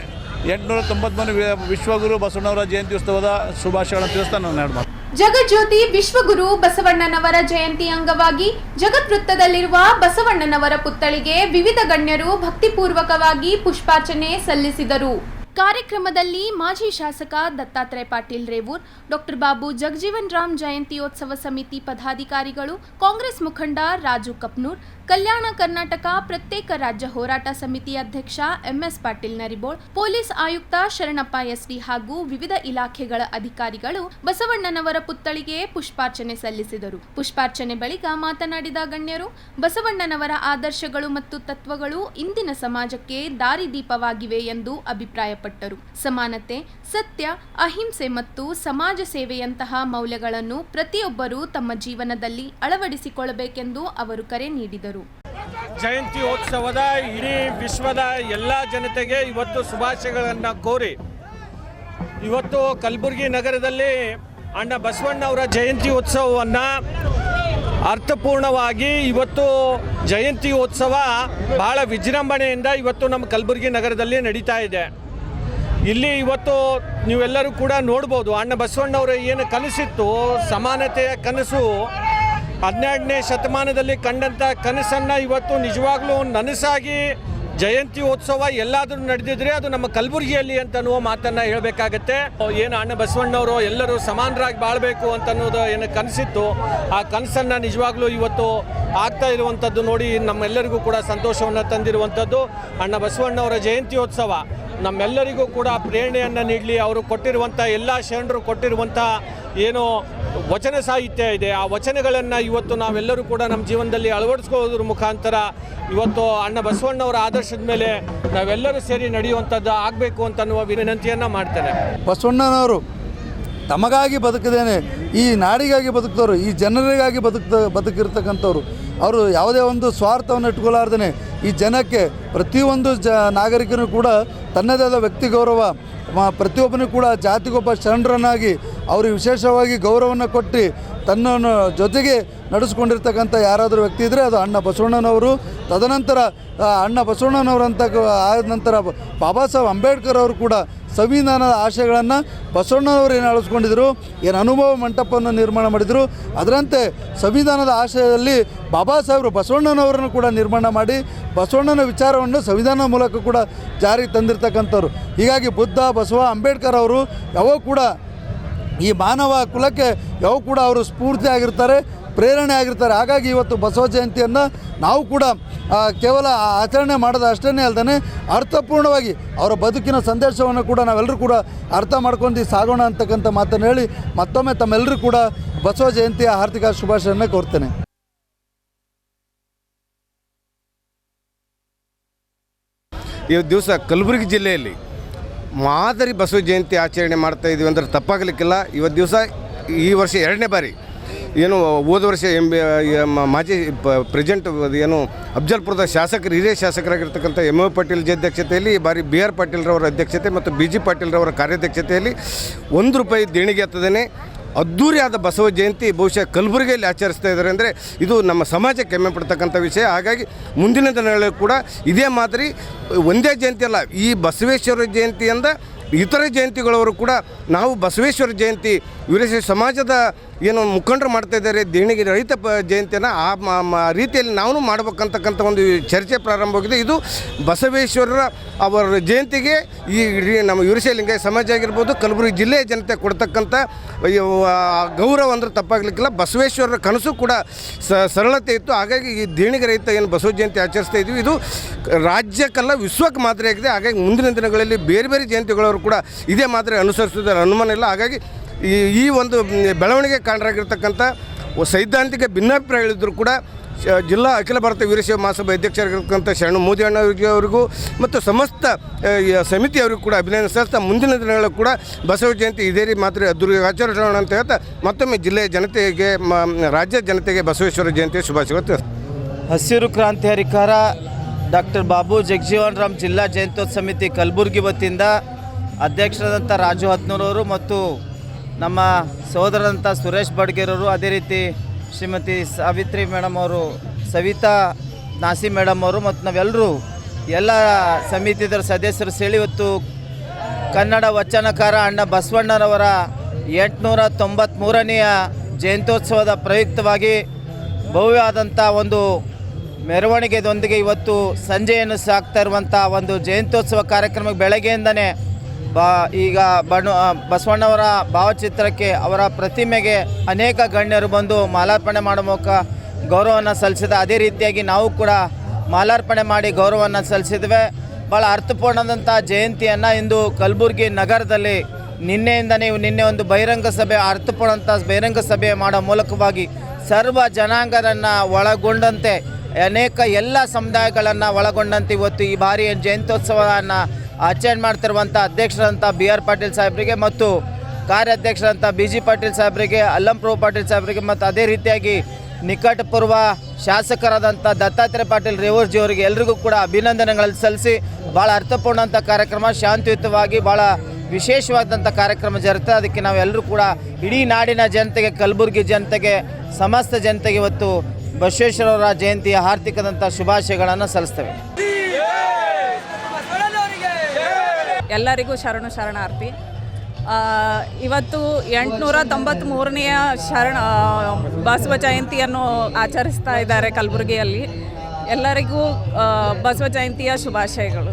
893 ವಿಶ್ವಗುರು ಬಸವಣ್ಣನವರ ಜಯಂತ್ಯೋತ್ಸವದ ಶುಭಾಶಯಗಳನ್ನು ತಿಳಿಸ್ತಾ ನಾನು ಹೇಳ್ಬೋದು. ಜಗಜ್ಯೋತಿ ವಿಶ್ವಗುರು ಬಸವಣ್ಣನವರ ಜಯಂತಿ ಅಂಗವಾಗಿ ಜಗದ್ವೃತ್ತದಲ್ಲಿರುವ ಬಸವಣ್ಣನವರ ಪುತ್ಥಳಿಗೆ ವಿವಿಧ ಗಣ್ಯರು ಭಕ್ತಿಪೂರ್ವಕವಾಗಿ ಪುಷ್ಪಾರ್ಚನೆ ಸಲ್ಲಿಸಿದರು. ಕಾರ್ಯಕ್ರಮದಲ್ಲಿ ಮಾಜಿ ಶಾಸಕ ದತ್ತಾತ್ರೇಯ ಪಾಟೀಲ್ ರೇವೂರ್, ಡಾಕ್ಟರ್ ಬಾಬು ಜಗಜೀವನ್ ರಾಮ್ ಜಯಂತ್ಯೋತ್ಸವ ಸಮಿತಿ ಪದಾಧಿಕಾರಿಗಳು, ಕಾಂಗ್ರೆಸ್ ಮುಖಂಡ ರಾಜು ಕಪ್ನೂರ್, ಕಲ್ಯಾಣ ಕರ್ನಾಟಕ ಪ್ರತ್ಯೇಕ ರಾಜ್ಯ ಹೋರಾಟ ಸಮಿತಿ ಅಧ್ಯಕ್ಷ ಎಂಎಸ್ ಪಾಟೀಲ್ ನರಿಬೋಳ್, ಪೊಲೀಸ್ ಆಯುಕ್ತ ಶರಣಪ್ಪ ಎಸ್ಡಿ ಹಾಗೂ ವಿವಿಧ ಇಲಾಖೆಗಳ ಅಧಿಕಾರಿಗಳು ಬಸವಣ್ಣನವರ ಪುತ್ಥಳಿಗೆ ಪುಷ್ಪಾರ್ಚನೆ ಸಲ್ಲಿಸಿದರು. ಪುಷ್ಪಾರ್ಚನೆ ಬಳಿಕ ಮಾತನಾಡಿದ ಗಣ್ಯರು, ಬಸವಣ್ಣನವರ ಆದರ್ಶಗಳು ಮತ್ತು ತತ್ವಗಳು ಇಂದಿನ ಸಮಾಜಕ್ಕೆ ದಾರಿದೀಪವಾಗಿವೆ ಎಂದು ಅಭಿಪ್ರಾಯಪಟ್ಟರು. ಸಮಾನತೆ, ಸತ್ಯ, ಅಹಿಂಸೆ ಮತ್ತು ಸಮಾಜ ಸೇವೆಯಂತಹ ಮೌಲ್ಯಗಳನ್ನು ಪ್ರತಿಯೊಬ್ಬರೂ ತಮ್ಮ ಜೀವನದಲ್ಲಿ ಅಳವಡಿಸಿಕೊಳ್ಳಬೇಕೆಂದು ಅವರು ಕರೆ ನೀಡಿದರು. ಜಯಂತ್ಯೋತ್ಸವದ ಇಡೀ ವಿಶ್ವದ ಎಲ್ಲ ಜನತೆಗೆ ಇವತ್ತು ಶುಭಾಶಯಗಳನ್ನು ಕೋರಿ ಇವತ್ತು ಕಲಬುರಗಿ ನಗರದಲ್ಲಿ ಅಣ್ಣ ಬಸವಣ್ಣವರ ಜಯಂತಿ ಉತ್ಸವವನ್ನು ಅರ್ಥಪೂರ್ಣವಾಗಿ ಇವತ್ತು ಜಯಂತ್ಯೋತ್ಸವ ಬಹಳ ವಿಜೃಂಭಣೆಯಿಂದ ಇವತ್ತು ನಮ್ಮ ಕಲಬುರಗಿ ನಗರದಲ್ಲಿ ನಡೀತಾ ಇದೆ. ಇಲ್ಲಿ ಇವತ್ತು ನೀವೆಲ್ಲರೂ ಕೂಡ ನೋಡ್ಬೋದು, ಅಣ್ಣ ಬಸವಣ್ಣವರ ಏನು ಕನಸಿತ್ತು, ಸಮಾನತೆಯ ಕನಸು, 12ನೇ ಶತಮಾನದಲ್ಲಿ ಕಂಡಂಥ ಕನಸನ್ನು ಇವತ್ತು ನಿಜವಾಗ್ಲೂ ನನಸಾಗಿ ಜಯಂತ್ಯೋತ್ಸವ ಎಲ್ಲಾದರೂ ನಡೆದಿದ್ರೆ ಅದು ನಮ್ಮ ಕಲಬುರಗಿಯಲ್ಲಿ ಅಂತ ಅನ್ನುವ ಮಾತನ್ನು ಹೇಳಬೇಕಾಗತ್ತೆ. ಏನು ಅಣ್ಣ ಬಸವಣ್ಣವರು ಎಲ್ಲರೂ ಸಮಾನರಾಗಿ ಬಾಳಬೇಕು ಅಂತ ಅನ್ನೋದು ಏನು ಕನಸಿತ್ತು, ಆ ಕನಸನ್ನು ನಿಜವಾಗ್ಲೂ ಇವತ್ತು ಆಗ್ತಾ ಇರುವಂಥದ್ದು ನೋಡಿ ನಮ್ಮೆಲ್ಲರಿಗೂ ಕೂಡ ಸಂತೋಷವನ್ನು ತಂದಿರುವಂಥದ್ದು. ಅಣ್ಣ ಬಸವಣ್ಣವರ ಜಯಂತ್ಯೋತ್ಸವ ನಮ್ಮೆಲ್ಲರಿಗೂ ಕೂಡ ಪ್ರೇರಣೆಯನ್ನು ನೀಡಲಿ. ಅವರು ಕೊಟ್ಟಿರುವಂಥ ಎಲ್ಲ ಶರಣರು ಕೊಟ್ಟಿರುವಂಥ ಏನು ವಚನ ಸಾಹಿತ್ಯ ಇದೆ, ಆ ವಚನಗಳನ್ನು ಇವತ್ತು ನಾವೆಲ್ಲರೂ ಕೂಡ ನಮ್ಮ ಜೀವನದಲ್ಲಿ ಅಳವಡಿಸ್ಕೊಳ್ಳೋದ್ರ ಮುಖಾಂತರ ಇವತ್ತು ಅಣ್ಣ ಬಸವಣ್ಣವರ ಆದರ್ಶದ ಮೇಲೆ ನಾವೆಲ್ಲರೂ ಸೇರಿ ನಡೆಯುವಂಥದ್ದು ಆಗಬೇಕು ಅಂತ ಅನ್ನುವ ವಿನಂತಿಯನ್ನು ಮಾಡ್ತೇನೆ. ಬಸವಣ್ಣನವರು ತಮಗಾಗಿ ಬದುಕದೇನೆ ಈ ನಾಡಿಗಾಗಿ ಬದುಕ್ತವ್ರು, ಈ ಜನರಿಗಾಗಿ ಬದುಕಿರ್ತಕ್ಕಂಥವ್ರು. ಅವರು ಯಾವುದೇ ಒಂದು ಸ್ವಾರ್ಥವನ್ನು ಇಟ್ಕೊಳ್ಳಾರ್ದೇ ಈ ಜನಕ್ಕೆ ಪ್ರತಿಯೊಂದು ನಾಗರಿಕನೂ ಕೂಡ ತನ್ನದೇ ಆದ ವ್ಯಕ್ತಿ ಗೌರವ, ಪ್ರತಿಯೊಬ್ಬನೂ ಕೂಡ ಜಾತಿಗೊಬ್ಬ ಶರಣರನ್ನಾಗಿ ಅವ್ರಿಗೆ ವಿಶೇಷವಾಗಿ ಗೌರವವನ್ನು ಕೊಟ್ಟು ತನ್ನನ್ನು ಜೊತೆಗೆ ನಡೆಸ್ಕೊಂಡಿರ್ತಕ್ಕಂಥ ಯಾರಾದರೂ ವ್ಯಕ್ತಿ ಇದ್ದರೆ ಅದು ಅಣ್ಣ ಬಸವಣ್ಣನವರು. ತದನಂತರ ಅಣ್ಣ ಬಸವಣ್ಣನವರಂತ ಆದ ನಂತರ ಬಾಬಾ ಸಾಹೇಬ್ ಅಂಬೇಡ್ಕರ್ ಅವರು ಕೂಡ ಸಂವಿಧಾನದ ಆಶಯಗಳನ್ನು ಬಸವಣ್ಣನವರು ಏನು ಅಳಿಸ್ಕೊಂಡಿದ್ರು, ಏನು ಅನುಭವ ಮಂಟಪವನ್ನು ನಿರ್ಮಾಣ ಮಾಡಿದರು, ಅದರಂತೆ ಸಂವಿಧಾನದ ಆಶಯದಲ್ಲಿ ಬಾಬಾ ಸಾಹೇಬರು ಬಸವಣ್ಣನವರನ್ನು ಕೂಡ ನಿರ್ಮಾಣ ಮಾಡಿ ಬಸವಣ್ಣನ ವಿಚಾರವನ್ನು ಸಂವಿಧಾನದ ಮೂಲಕ ಕೂಡ ಜಾರಿಗೆ ತಂದಿರತಕ್ಕಂಥವ್ರು. ಹೀಗಾಗಿ ಬುದ್ಧ, ಬಸವ, ಅಂಬೇಡ್ಕರ್ ಅವರು ಯಾವಾಗ ಕೂಡ ಈ ಮಾನವ ಕುಲಕ್ಕೆ ಯಾವ ಕೂಡ ಅವರು ಸ್ಫೂರ್ತಿ ಆಗಿರ್ತಾರೆ, ಪ್ರೇರಣೆ ಆಗಿರ್ತಾರೆ. ಹಾಗಾಗಿ ಇವತ್ತು ಬಸವ ಜಯಂತಿಯನ್ನು ನಾವು ಕೂಡ ಕೇವಲ ಆಚರಣೆ ಮಾಡೋದು ಅಷ್ಟೇ ಅಲ್ಲದೆ ಅರ್ಥಪೂರ್ಣವಾಗಿ ಅವರ ಬದುಕಿನ ಸಂದೇಶವನ್ನು ಕೂಡ ನಾವೆಲ್ಲರೂ ಕೂಡ ಅರ್ಥ ಮಾಡ್ಕೊಂಡು ಸಾಗೋಣ ಅಂತಕ್ಕಂಥ ಮಾತನ್ನು ಹೇಳಿ ಮತ್ತೊಮ್ಮೆ ತಮ್ಮೆಲ್ಲರೂ ಕೂಡ ಬಸವ ಜಯಂತಿಯ ಹಾರ್ದಿಕ ಶುಭಾಶಯವನ್ನು ಕೋರ್ತೇನೆ. ಇವತ್ತು ದಿವಸ ಕಲಬುರಗಿ ಜಿಲ್ಲೆಯಲ್ಲಿ ಮಾದರಿ ಬಸವ ಜಯಂತಿ ಆಚರಣೆ ಮಾಡ್ತಾಯಿದ್ದೀವಿ ಅಂದರೆ ತಪ್ಪಾಗಲಿಕ್ಕಿಲ್ಲ. ಇವತ್ತು ದಿವಸ ಈ ವರ್ಷ 2ನೇ ಬಾರಿ ಏನು ಹೋದ ವರ್ಷ ಮಾಜಿ ಪ್ರೆಸಿಡೆಂಟ್ ಏನು ಅಫ್ಜಲ್ಪುರದ ಶಾಸಕರು, ಹಿರಿಯ ಶಾಸಕರಾಗಿರ್ತಕ್ಕಂಥ ಎಮ್ ಪಾಟೀಲ್ ಅಧ್ಯಕ್ಷತೆಯಲ್ಲಿ, ಈ ಬಾರಿ BR ಪಾಟೀಲ್ರವರ ಅಧ್ಯಕ್ಷತೆ ಮತ್ತು BG ಪಾಟೀಲ್ರವರ ಕಾರ್ಯಾಧ್ಯಕ್ಷತೆಯಲ್ಲಿ ₹1 ದೇಣಿಗೆ ಹತ್ತದೇ ಅದ್ದೂರಿಯಾದ ಬಸವ ಜಯಂತಿ ಬಹುಶಃ ಕಲಬುರಗಿಯಲ್ಲಿ ಆಚರಿಸ್ತಾ ಇದ್ದಾರೆ ಅಂದರೆ ಇದು ನಮ್ಮ ಸಮಾಜಕ್ಕೆ ಹೆಮ್ಮೆ ಪಡ್ತಕ್ಕಂಥ ವಿಷಯ. ಹಾಗಾಗಿ ಮುಂದಿನ ದಿನಗಳಲ್ಲಿ ಕೂಡ ಇದೇ ಮಾದರಿ ಒಂದೇ ಜಯಂತಿ ಅಲ್ಲ, ಈ ಬಸವೇಶ್ವರ ಜಯಂತಿಯಿಂದ ಇತರ ಜಯಂತಿಗಳವರು ಕೂಡ ನಾವು ಬಸವೇಶ್ವರ ಜಯಂತಿ ವೀರಶೈವ ಸಮಾಜದ ಏನು ಮುಖಂಡರು ಮಾಡ್ತಾಯಿದ್ದಾರೆ ದೇಣಿಗೆ ರಹಿತ ಜಯಂತಿಯನ್ನು ಆ ರೀತಿಯಲ್ಲಿ ನಾವು ಮಾಡಬೇಕಂತಕ್ಕಂಥ ಒಂದು ಚರ್ಚೆ ಪ್ರಾರಂಭವಾಗಿದೆ. ಇದು ಬಸವೇಶ್ವರರ ಅವರ ಜಯಂತಿಗೆ ಈ ನಮ್ಮ ವೀರಶೈವ ಲಿಂಗಾಯತ ಸಮಾಜ ಆಗಿರ್ಬೋದು, ಕಲಬುರಗಿ ಜಿಲ್ಲೆಯ ಜನತೆ ಕೊಡ್ತಕ್ಕಂಥ ಗೌರವ ಅಂದರೆ ತಪ್ಪಾಗಲಿಕ್ಕಿಲ್ಲ. ಬಸವೇಶ್ವರರ ಕನಸು ಕೂಡ ಸರಳತೆ ಇತ್ತು. ಹಾಗಾಗಿ ಈ ದೇಣಿಗೆ ರಹಿತ ಏನು ಬಸವ ಜಯಂತಿ ಆಚರಿಸ್ತಾ ಇದ್ವಿ, ಇದು ರಾಜ್ಯಕ್ಕಲ್ಲ ವಿಶ್ವಕ್ಕೆ ಮಾದರಿಯಾಗಿದೆ. ಹಾಗಾಗಿ ಮುಂದಿನ ದಿನಗಳಲ್ಲಿ ಬೇರೆ ಬೇರೆ ಜಯಂತಿಗಳವರು ಕೂಡ ಇದೇ ಮಾದರಿ ಅನುಸರಿಸೋದ್ರ ಅನುಮಾನ ಇಲ್ಲ. ಹಾಗಾಗಿ ಈ ಒಂದು ಬೆಳವಣಿಗೆ ಕಾರಣರಾಗಿರ್ತಕ್ಕಂಥ ಸೈದ್ಧಾಂತಿಕ ಭಿನ್ನಾಭಿಪ್ರಾಯಗಳಿದ್ದರೂ ಕೂಡ ಜಿಲ್ಲಾ ಅಖಿಲ ಭಾರತ ವೀರಶೈವ ಮಹಾಸಭಾ ಅಧ್ಯಕ್ಷರಾಗಿರ್ತಕ್ಕಂಥ ಶರಣ ಮೋದಿ ಅವರಿಗೂ ಮತ್ತು ಸಮಸ್ತ ಸಮಿತಿಯವರಿಗೂ ಕೂಡ ಅಭಿನಂದಿಸ್ತಾ ಮುಂದಿನ ದಿನಗಳಲ್ಲಿ ಕೂಡ ಬಸವ ಜಯಂತಿ ಇದೇ ರೀತಿ ಮಾತ್ರ ಅದ್ದೂರಿ ಆಚರಿಸೋಣ ಅಂತ ಹೇಳ್ತಾ ಮತ್ತೊಮ್ಮೆ ಜಿಲ್ಲೆಯ ಜನತೆಗೆ, ರಾಜ್ಯದ ಜನತೆಗೆ ಬಸವೇಶ್ವರ ಜಯಂತಿಯ ಶುಭಾಶಯಗಳು. ಹಸಿರು ಕ್ರಾಂತಿ ಹರಿಕಾರ ಡಾಕ್ಟರ್ ಬಾಬು ಜಗಜೀವನ್ ರಾಮ್ ಜಿಲ್ಲಾ ಜಯಂತ್ಯೋತ್ಸವ ಸಮಿತಿ ಕಲಬುರಗಿ ವತಿಯಿಂದ ಅಧ್ಯಕ್ಷರಾದಂಥ ರಾಜು ಹತ್ನೂರವರು ಮತ್ತು ನಮ್ಮ ಸಹೋದರರಂಥ ಸುರೇಶ್ ಬಡ್ಗೇರವರು, ಅದೇ ರೀತಿ ಶ್ರೀಮತಿ ಸಾವಿತ್ರಿ ಮೇಡಮ್ ಅವರು, ಸವಿತಾ ನಾಸಿ ಮೇಡಮ್ ಅವರು ಮತ್ತು ನಾವೆಲ್ಲರೂ ಎಲ್ಲ ಸಮಿತಿದರ ಸದಸ್ಯರು ಸೇರಿ ಇವತ್ತು ಕನ್ನಡ ವಚನಕಾರ ಅಣ್ಣ ಬಸವಣ್ಣನವರ 893ನೇ ಜಯಂತ್ಯೋತ್ಸವದ ಪ್ರಯುಕ್ತವಾಗಿ ಭವ್ಯವಾದಂಥ ಒಂದು ಮೆರವಣಿಗೆದೊಂದಿಗೆ ಇವತ್ತು ಸಂಜೆಯನ್ನು ಸಾಗ್ತಾ ಇರುವಂಥ ಒಂದು ಜಯಂತ್ಯೋತ್ಸವ ಕಾರ್ಯಕ್ರಮಕ್ಕೆ ಬೆಳಗ್ಗೆಯಿಂದನೇ ಈಗ ಬಸವಣ್ಣವರ ಭಾವಚಿತ್ರಕ್ಕೆ ಅವರ ಪ್ರತಿಮೆಗೆ ಅನೇಕ ಗಣ್ಯರು ಬಂದು ಮಾಲಾರ್ಪಣೆ ಮಾಡೋ ಮೂಲಕ ಗೌರವವನ್ನು ಸಲ್ಲಿಸಿದ. ಅದೇ ರೀತಿಯಾಗಿ ನಾವು ಕೂಡ ಮಾಲಾರ್ಪಣೆ ಮಾಡಿ ಗೌರವವನ್ನು ಸಲ್ಲಿಸಿದ್ವಿ. ಭಾಳ ಅರ್ಥಪೂರ್ಣವಾದಂಥ ಜಯಂತಿಯನ್ನು ಇಂದು ಕಲಬುರಗಿ ನಗರದಲ್ಲಿ ನಿನ್ನೆ ಒಂದು ಬಹಿರಂಗ ಸಭೆ, ಅರ್ಥಪೂರ್ಣಂಥ ಬಹಿರಂಗ ಸಭೆ ಮಾಡೋ ಮೂಲಕವಾಗಿ ಸರ್ವ ಜನಾಂಗರನ್ನು ಒಳಗೊಂಡಂತೆ ಅನೇಕ ಎಲ್ಲ ಸಮುದಾಯಗಳನ್ನು ಒಳಗೊಂಡಂತೆ ಇವತ್ತು ಈ ಬಾರಿ ಜಯಂತ್ಯೋತ್ಸವವನ್ನು ಆಚರಣೆ ಮಾಡ್ತಿರುವಂಥ ಅಧ್ಯಕ್ಷರಂಥ BR ಪಾಟೀಲ್ ಸಾಹೇಬರಿಗೆ ಮತ್ತು ಕಾರ್ಯಾಧ್ಯಕ್ಷರಂಥ BG ಪಾಟೀಲ್ ಸಾಹೇಬರಿಗೆ, ಅಲ್ಲಂಪ್ರಭು ಪಾಟೀಲ್ ಸಾಹೇಬರಿಗೆ ಮತ್ತು ಅದೇ ರೀತಿಯಾಗಿ ನಿಕಟಪೂರ್ವ ಶಾಸಕರಾದಂಥ ದತ್ತಾತ್ರೇಯ ಪಾಟೀಲ್ ರೇವೂರ್ಜಿ ಅವರಿಗೆ ಎಲ್ರಿಗೂ ಕೂಡ ಅಭಿನಂದನೆಗಳನ್ನು ಸಲ್ಲಿಸಿ ಭಾಳ ಅರ್ಥಪೂರ್ಣಂಥ ಕಾರ್ಯಕ್ರಮ, ಶಾಂತಿಯುತವಾಗಿ ಭಾಳ ವಿಶೇಷವಾದಂಥ ಕಾರ್ಯಕ್ರಮ ಜರುತ್ತದೆ. ಅದಕ್ಕೆ ನಾವೆಲ್ಲರೂ ಕೂಡ ಇಡೀ ನಾಡಿನ ಜನತೆಗೆ, ಕಲಬುರಗಿ ಜನತೆಗೆ, ಸಮಸ್ತ ಜನತೆಗೆ ಇವತ್ತು ಬಸವೇಶ್ವರವರ ಜಯಂತಿಯ ಹಾರ್ದಿಕದಂಥ ಶುಭಾಶಯಗಳನ್ನು ಸಲ್ಲಿಸ್ತೇವೆ. ಎಲ್ಲರಿಗೂ ಶರಣಾರ್ಥಿ. ಇವತ್ತು 893ನೆಯ ಬಸವ ಜಯಂತಿಯನ್ನು ಆಚರಿಸ್ತಾ ಇದ್ದಾರೆ ಕಲಬುರಗಿಯಲ್ಲಿ. ಎಲ್ಲರಿಗೂ ಬಸವ ಜಯಂತಿಯ ಶುಭಾಶಯಗಳು.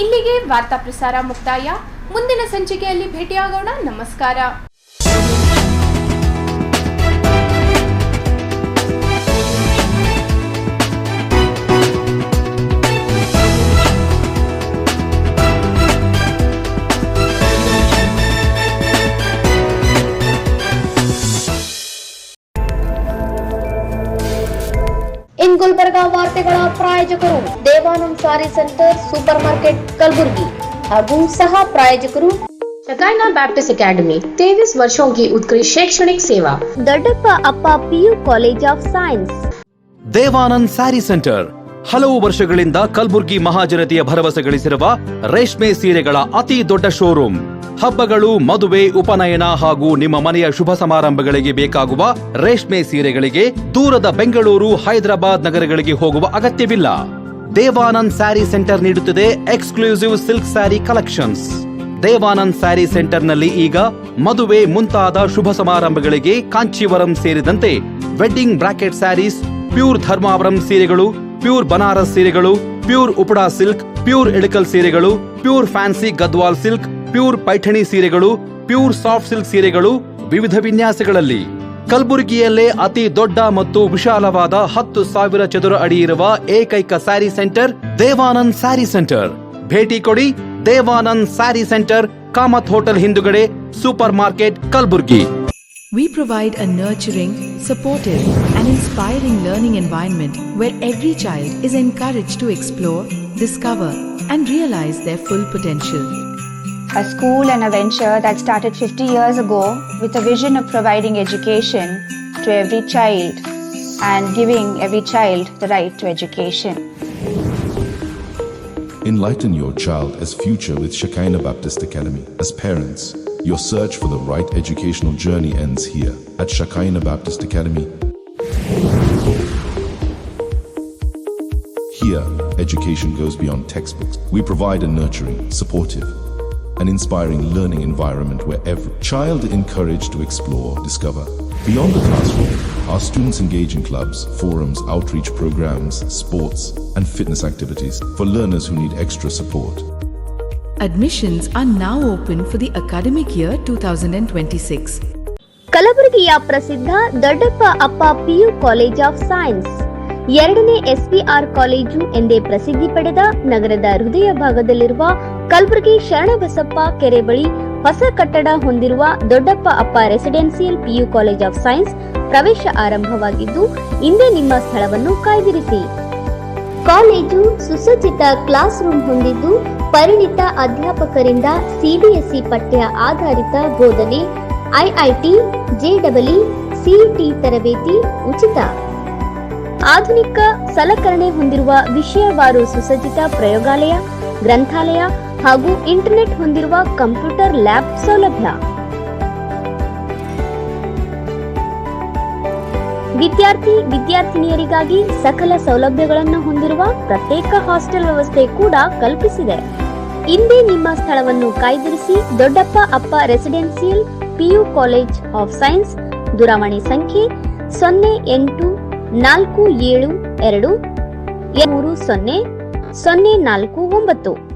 ಇಲ್ಲಿಗೆ ವಾರ್ತಾ ಪ್ರಸಾರ ಮುಕ್ತಾಯ. ಮುಂದಿನ ಸಂಚಿಕೆಯಲ್ಲಿ ಭೇಟಿಯಾಗೋಣ. ನಮಸ್ಕಾರ. ಇನ್ ಗುಲ್ಬರ್ಗಾ ವಾರ್ತೆಗಳ ಪ್ರಾಯೋಜಕರು ದೇವಾನಂದ್ ಸಾರಿ ಸೆಂಟರ್ ಸೂಪರ್ ಮಾರ್ಕೆಟ್ कलबुर्गी ಹಾಗೂ सह प्रायोजकರು शकाइना बैप्टिस्ट अकेडमी 23 वर्षों की उत्कृष्ट शैक्षणिक सेवा ದೊಡ್ಡಪ್ಪ ಅಪ್ಪ PU college of science. Devanand sari centre ಹಲವು ವರ್ಷಗಳಿಂದ ಕಲಬುರ್ಗಿ ಮಹಾಜನತೆಯ ಭರವಸೆ ಗಳಿಸಿರುವ ರೇಷ್ಮೆ ಸೀರೆಗಳ ಅತಿ ದೊಡ್ಡ ಶೋರೂಮ್. ಹಬ್ಬಗಳು, ಮದುವೆ, ಉಪನಯನ ಹಾಗೂ ನಿಮ್ಮ ಮನೆಯ ಶುಭ ಸಮಾರಂಭಗಳಿಗೆ ಬೇಕಾಗುವ ರೇಷ್ಮೆ ಸೀರೆಗಳಿಗೆ ದೂರದ ಬೆಂಗಳೂರು, ಹೈದರಾಬಾದ್ ನಗರಗಳಿಗೆ ಹೋಗುವ ಅಗತ್ಯವಿಲ್ಲ. ದೇವಾನಂದ್ ಸ್ಯಾರಿ ಸೆಂಟರ್ ನೀಡುತ್ತದೆ exclusive silk saree collections. Devanand saree ಸೆಂಟರ್ನಲ್ಲಿ ಈಗ ಮದುವೆ ಮುಂತಾದ ಶುಭ ಸಮಾರಂಭಗಳಿಗೆ ಕಾಂಚೀವರಂ ಸೇರಿದಂತೆ wedding brocade sarees, pure Dharmavaram ಸೀರೆಗಳು, ಪ್ಯೂರ್ ಬನಾರಸ್ ಸೀರೆಗಳು, pure Uppada silk, pure Ilkal ಸೀರೆಗಳು, pure fancy Gadwal silk, pure Paithani ಸೀರೆಗಳು, ಪ್ಯೂರ್ ಸಾಫ್ಟ್ ಸಿಲ್ಕ್ ಸೀರೆಗಳು ವಿವಿಧ ವಿನ್ಯಾಸಗಳಲ್ಲಿ. ಕಲಬುರಗಿಯಲ್ಲೇ ಅತಿ ದೊಡ್ಡ ಮತ್ತು ವಿಶಾಲವಾದ 10,000 ಚದುರ ಅಡಿ ಇರುವ ಏಕೈಕ ಸ್ಯಾರಿ ಸೆಂಟರ್ ದೇವಾನಂದ್ ಸ್ಯಾರಿ ಸೆಂಟರ್. ಭೇಟಿ ಕೊಡಿ. ದೇವಾನಂದ್ ಸ್ಯಾರಿ ಸೆಂಟರ್, ಕಾಮತ್ ಹೋಟೆಲ್ ಹಿಂದುಗಡೆ, super market, Kalaburagi. We provide a nurturing, supportive, and inspiring learning environment where every child is encouraged to explore, discover, and realize their full potential. A school and a venture that started 50 years ago with a vision of providing education to every child and giving every child the right to education. Enlighten your child as future with Shekinah Baptist Academy. As parents, your search for the right educational journey ends here at Shekinah Baptist Academy. Here, education goes beyond textbooks. We provide a nurturing, supportive, an inspiring learning environment where every child is encouraged to explore, discover. Beyond the classroom, our students engage in clubs, forums, outreach programs, sports, and fitness activities for learners who need extra support. Admissions are now open for the academic year 2026. ಕಲಬುರಗಿಯ ಪ್ರಸಿದ್ಧ ದೊಡ್ಡಪ್ಪ ಅಪ್ಪ PU college of science, 2ನೇ SVR college ಎಂದೇ ಪ್ರಸಿದ್ಧಿ ಪಡೆದ ನಗರದ ಹೃದಯ ಭಾಗದಲ್ಲಿರುವ ಕಲಬುರಗಿ ಶರಣಬಸಪ್ಪ ಕೆರೆ ಬಳಿ ಹೊಸ ಕಟ್ಟಡ ಹೊಂದಿರುವ ದೊಡ್ಡಪ್ಪ ಅಪ್ಪ residential PU college of science ಪ್ರವೇಶ ಆರಂಭವಾಗಿದ್ದು, ಇಂದೇ ನಿಮ್ಮ ಸ್ಥಳವನ್ನು ಕಾಯ್ದಿರಿಸಿ. ಕಾಲೇಜು ಸುಸಜ್ಜಿತ ಕ್ಲಾಸ್ ರೂಮ್ ಹೊಂದಿದ್ದು ಪರಿಣಿತ ಅಧ್ಯಾಪಕರಿಂದ ಸಿಬಿಎಸ್ಇ ಪಠ್ಯ ಆಧಾರಿತ ಬೋಧನೆ, ಐಐಟಿ, ಜೆಇಇ, ಸಿಇಟಿ ತರಬೇತಿ ಉಚಿತ. ಆಧುನಿಕ ಸಲಕರಣೆ ಹೊಂದಿರುವ ವಿಷಯವಾರು ಸುಸಜ್ಜಿತ ಪ್ರಯೋಗಾಲಯ, ಗ್ರಂಥಾಲಯ ಹಾಗೂ ಇಂಟರ್ನೆಟ್ ಹೊಂದಿರುವ ಕಂಪ್ಯೂಟರ್ ಲ್ಯಾಬ್ ಸೌಲಭ್ಯ. ವಿದ್ಯಾರ್ಥಿನಿಯರಿಗಾಗಿ ಸಕಲ ಸೌಲಭ್ಯಗಳನ್ನು ಹೊಂದಿರುವ ಪ್ರತ್ಯೇಕ ಹಾಸ್ಟೆಲ್ ವ್ಯವಸ್ಥೆ ಕೂಡ ಕಲ್ಪಿಸಿದೆ. ಇಂದೇ ನಿಮ್ಮ ಸ್ಥಳವನ್ನು ಕಾಯ್ದಿರಿಸಿ. ದೊಡ್ಡಪ್ಪ ಅಪ್ಪ residential PU college of science. ದೂರವಾಣಿ ಸಂಖ್ಯೆ 0847230049.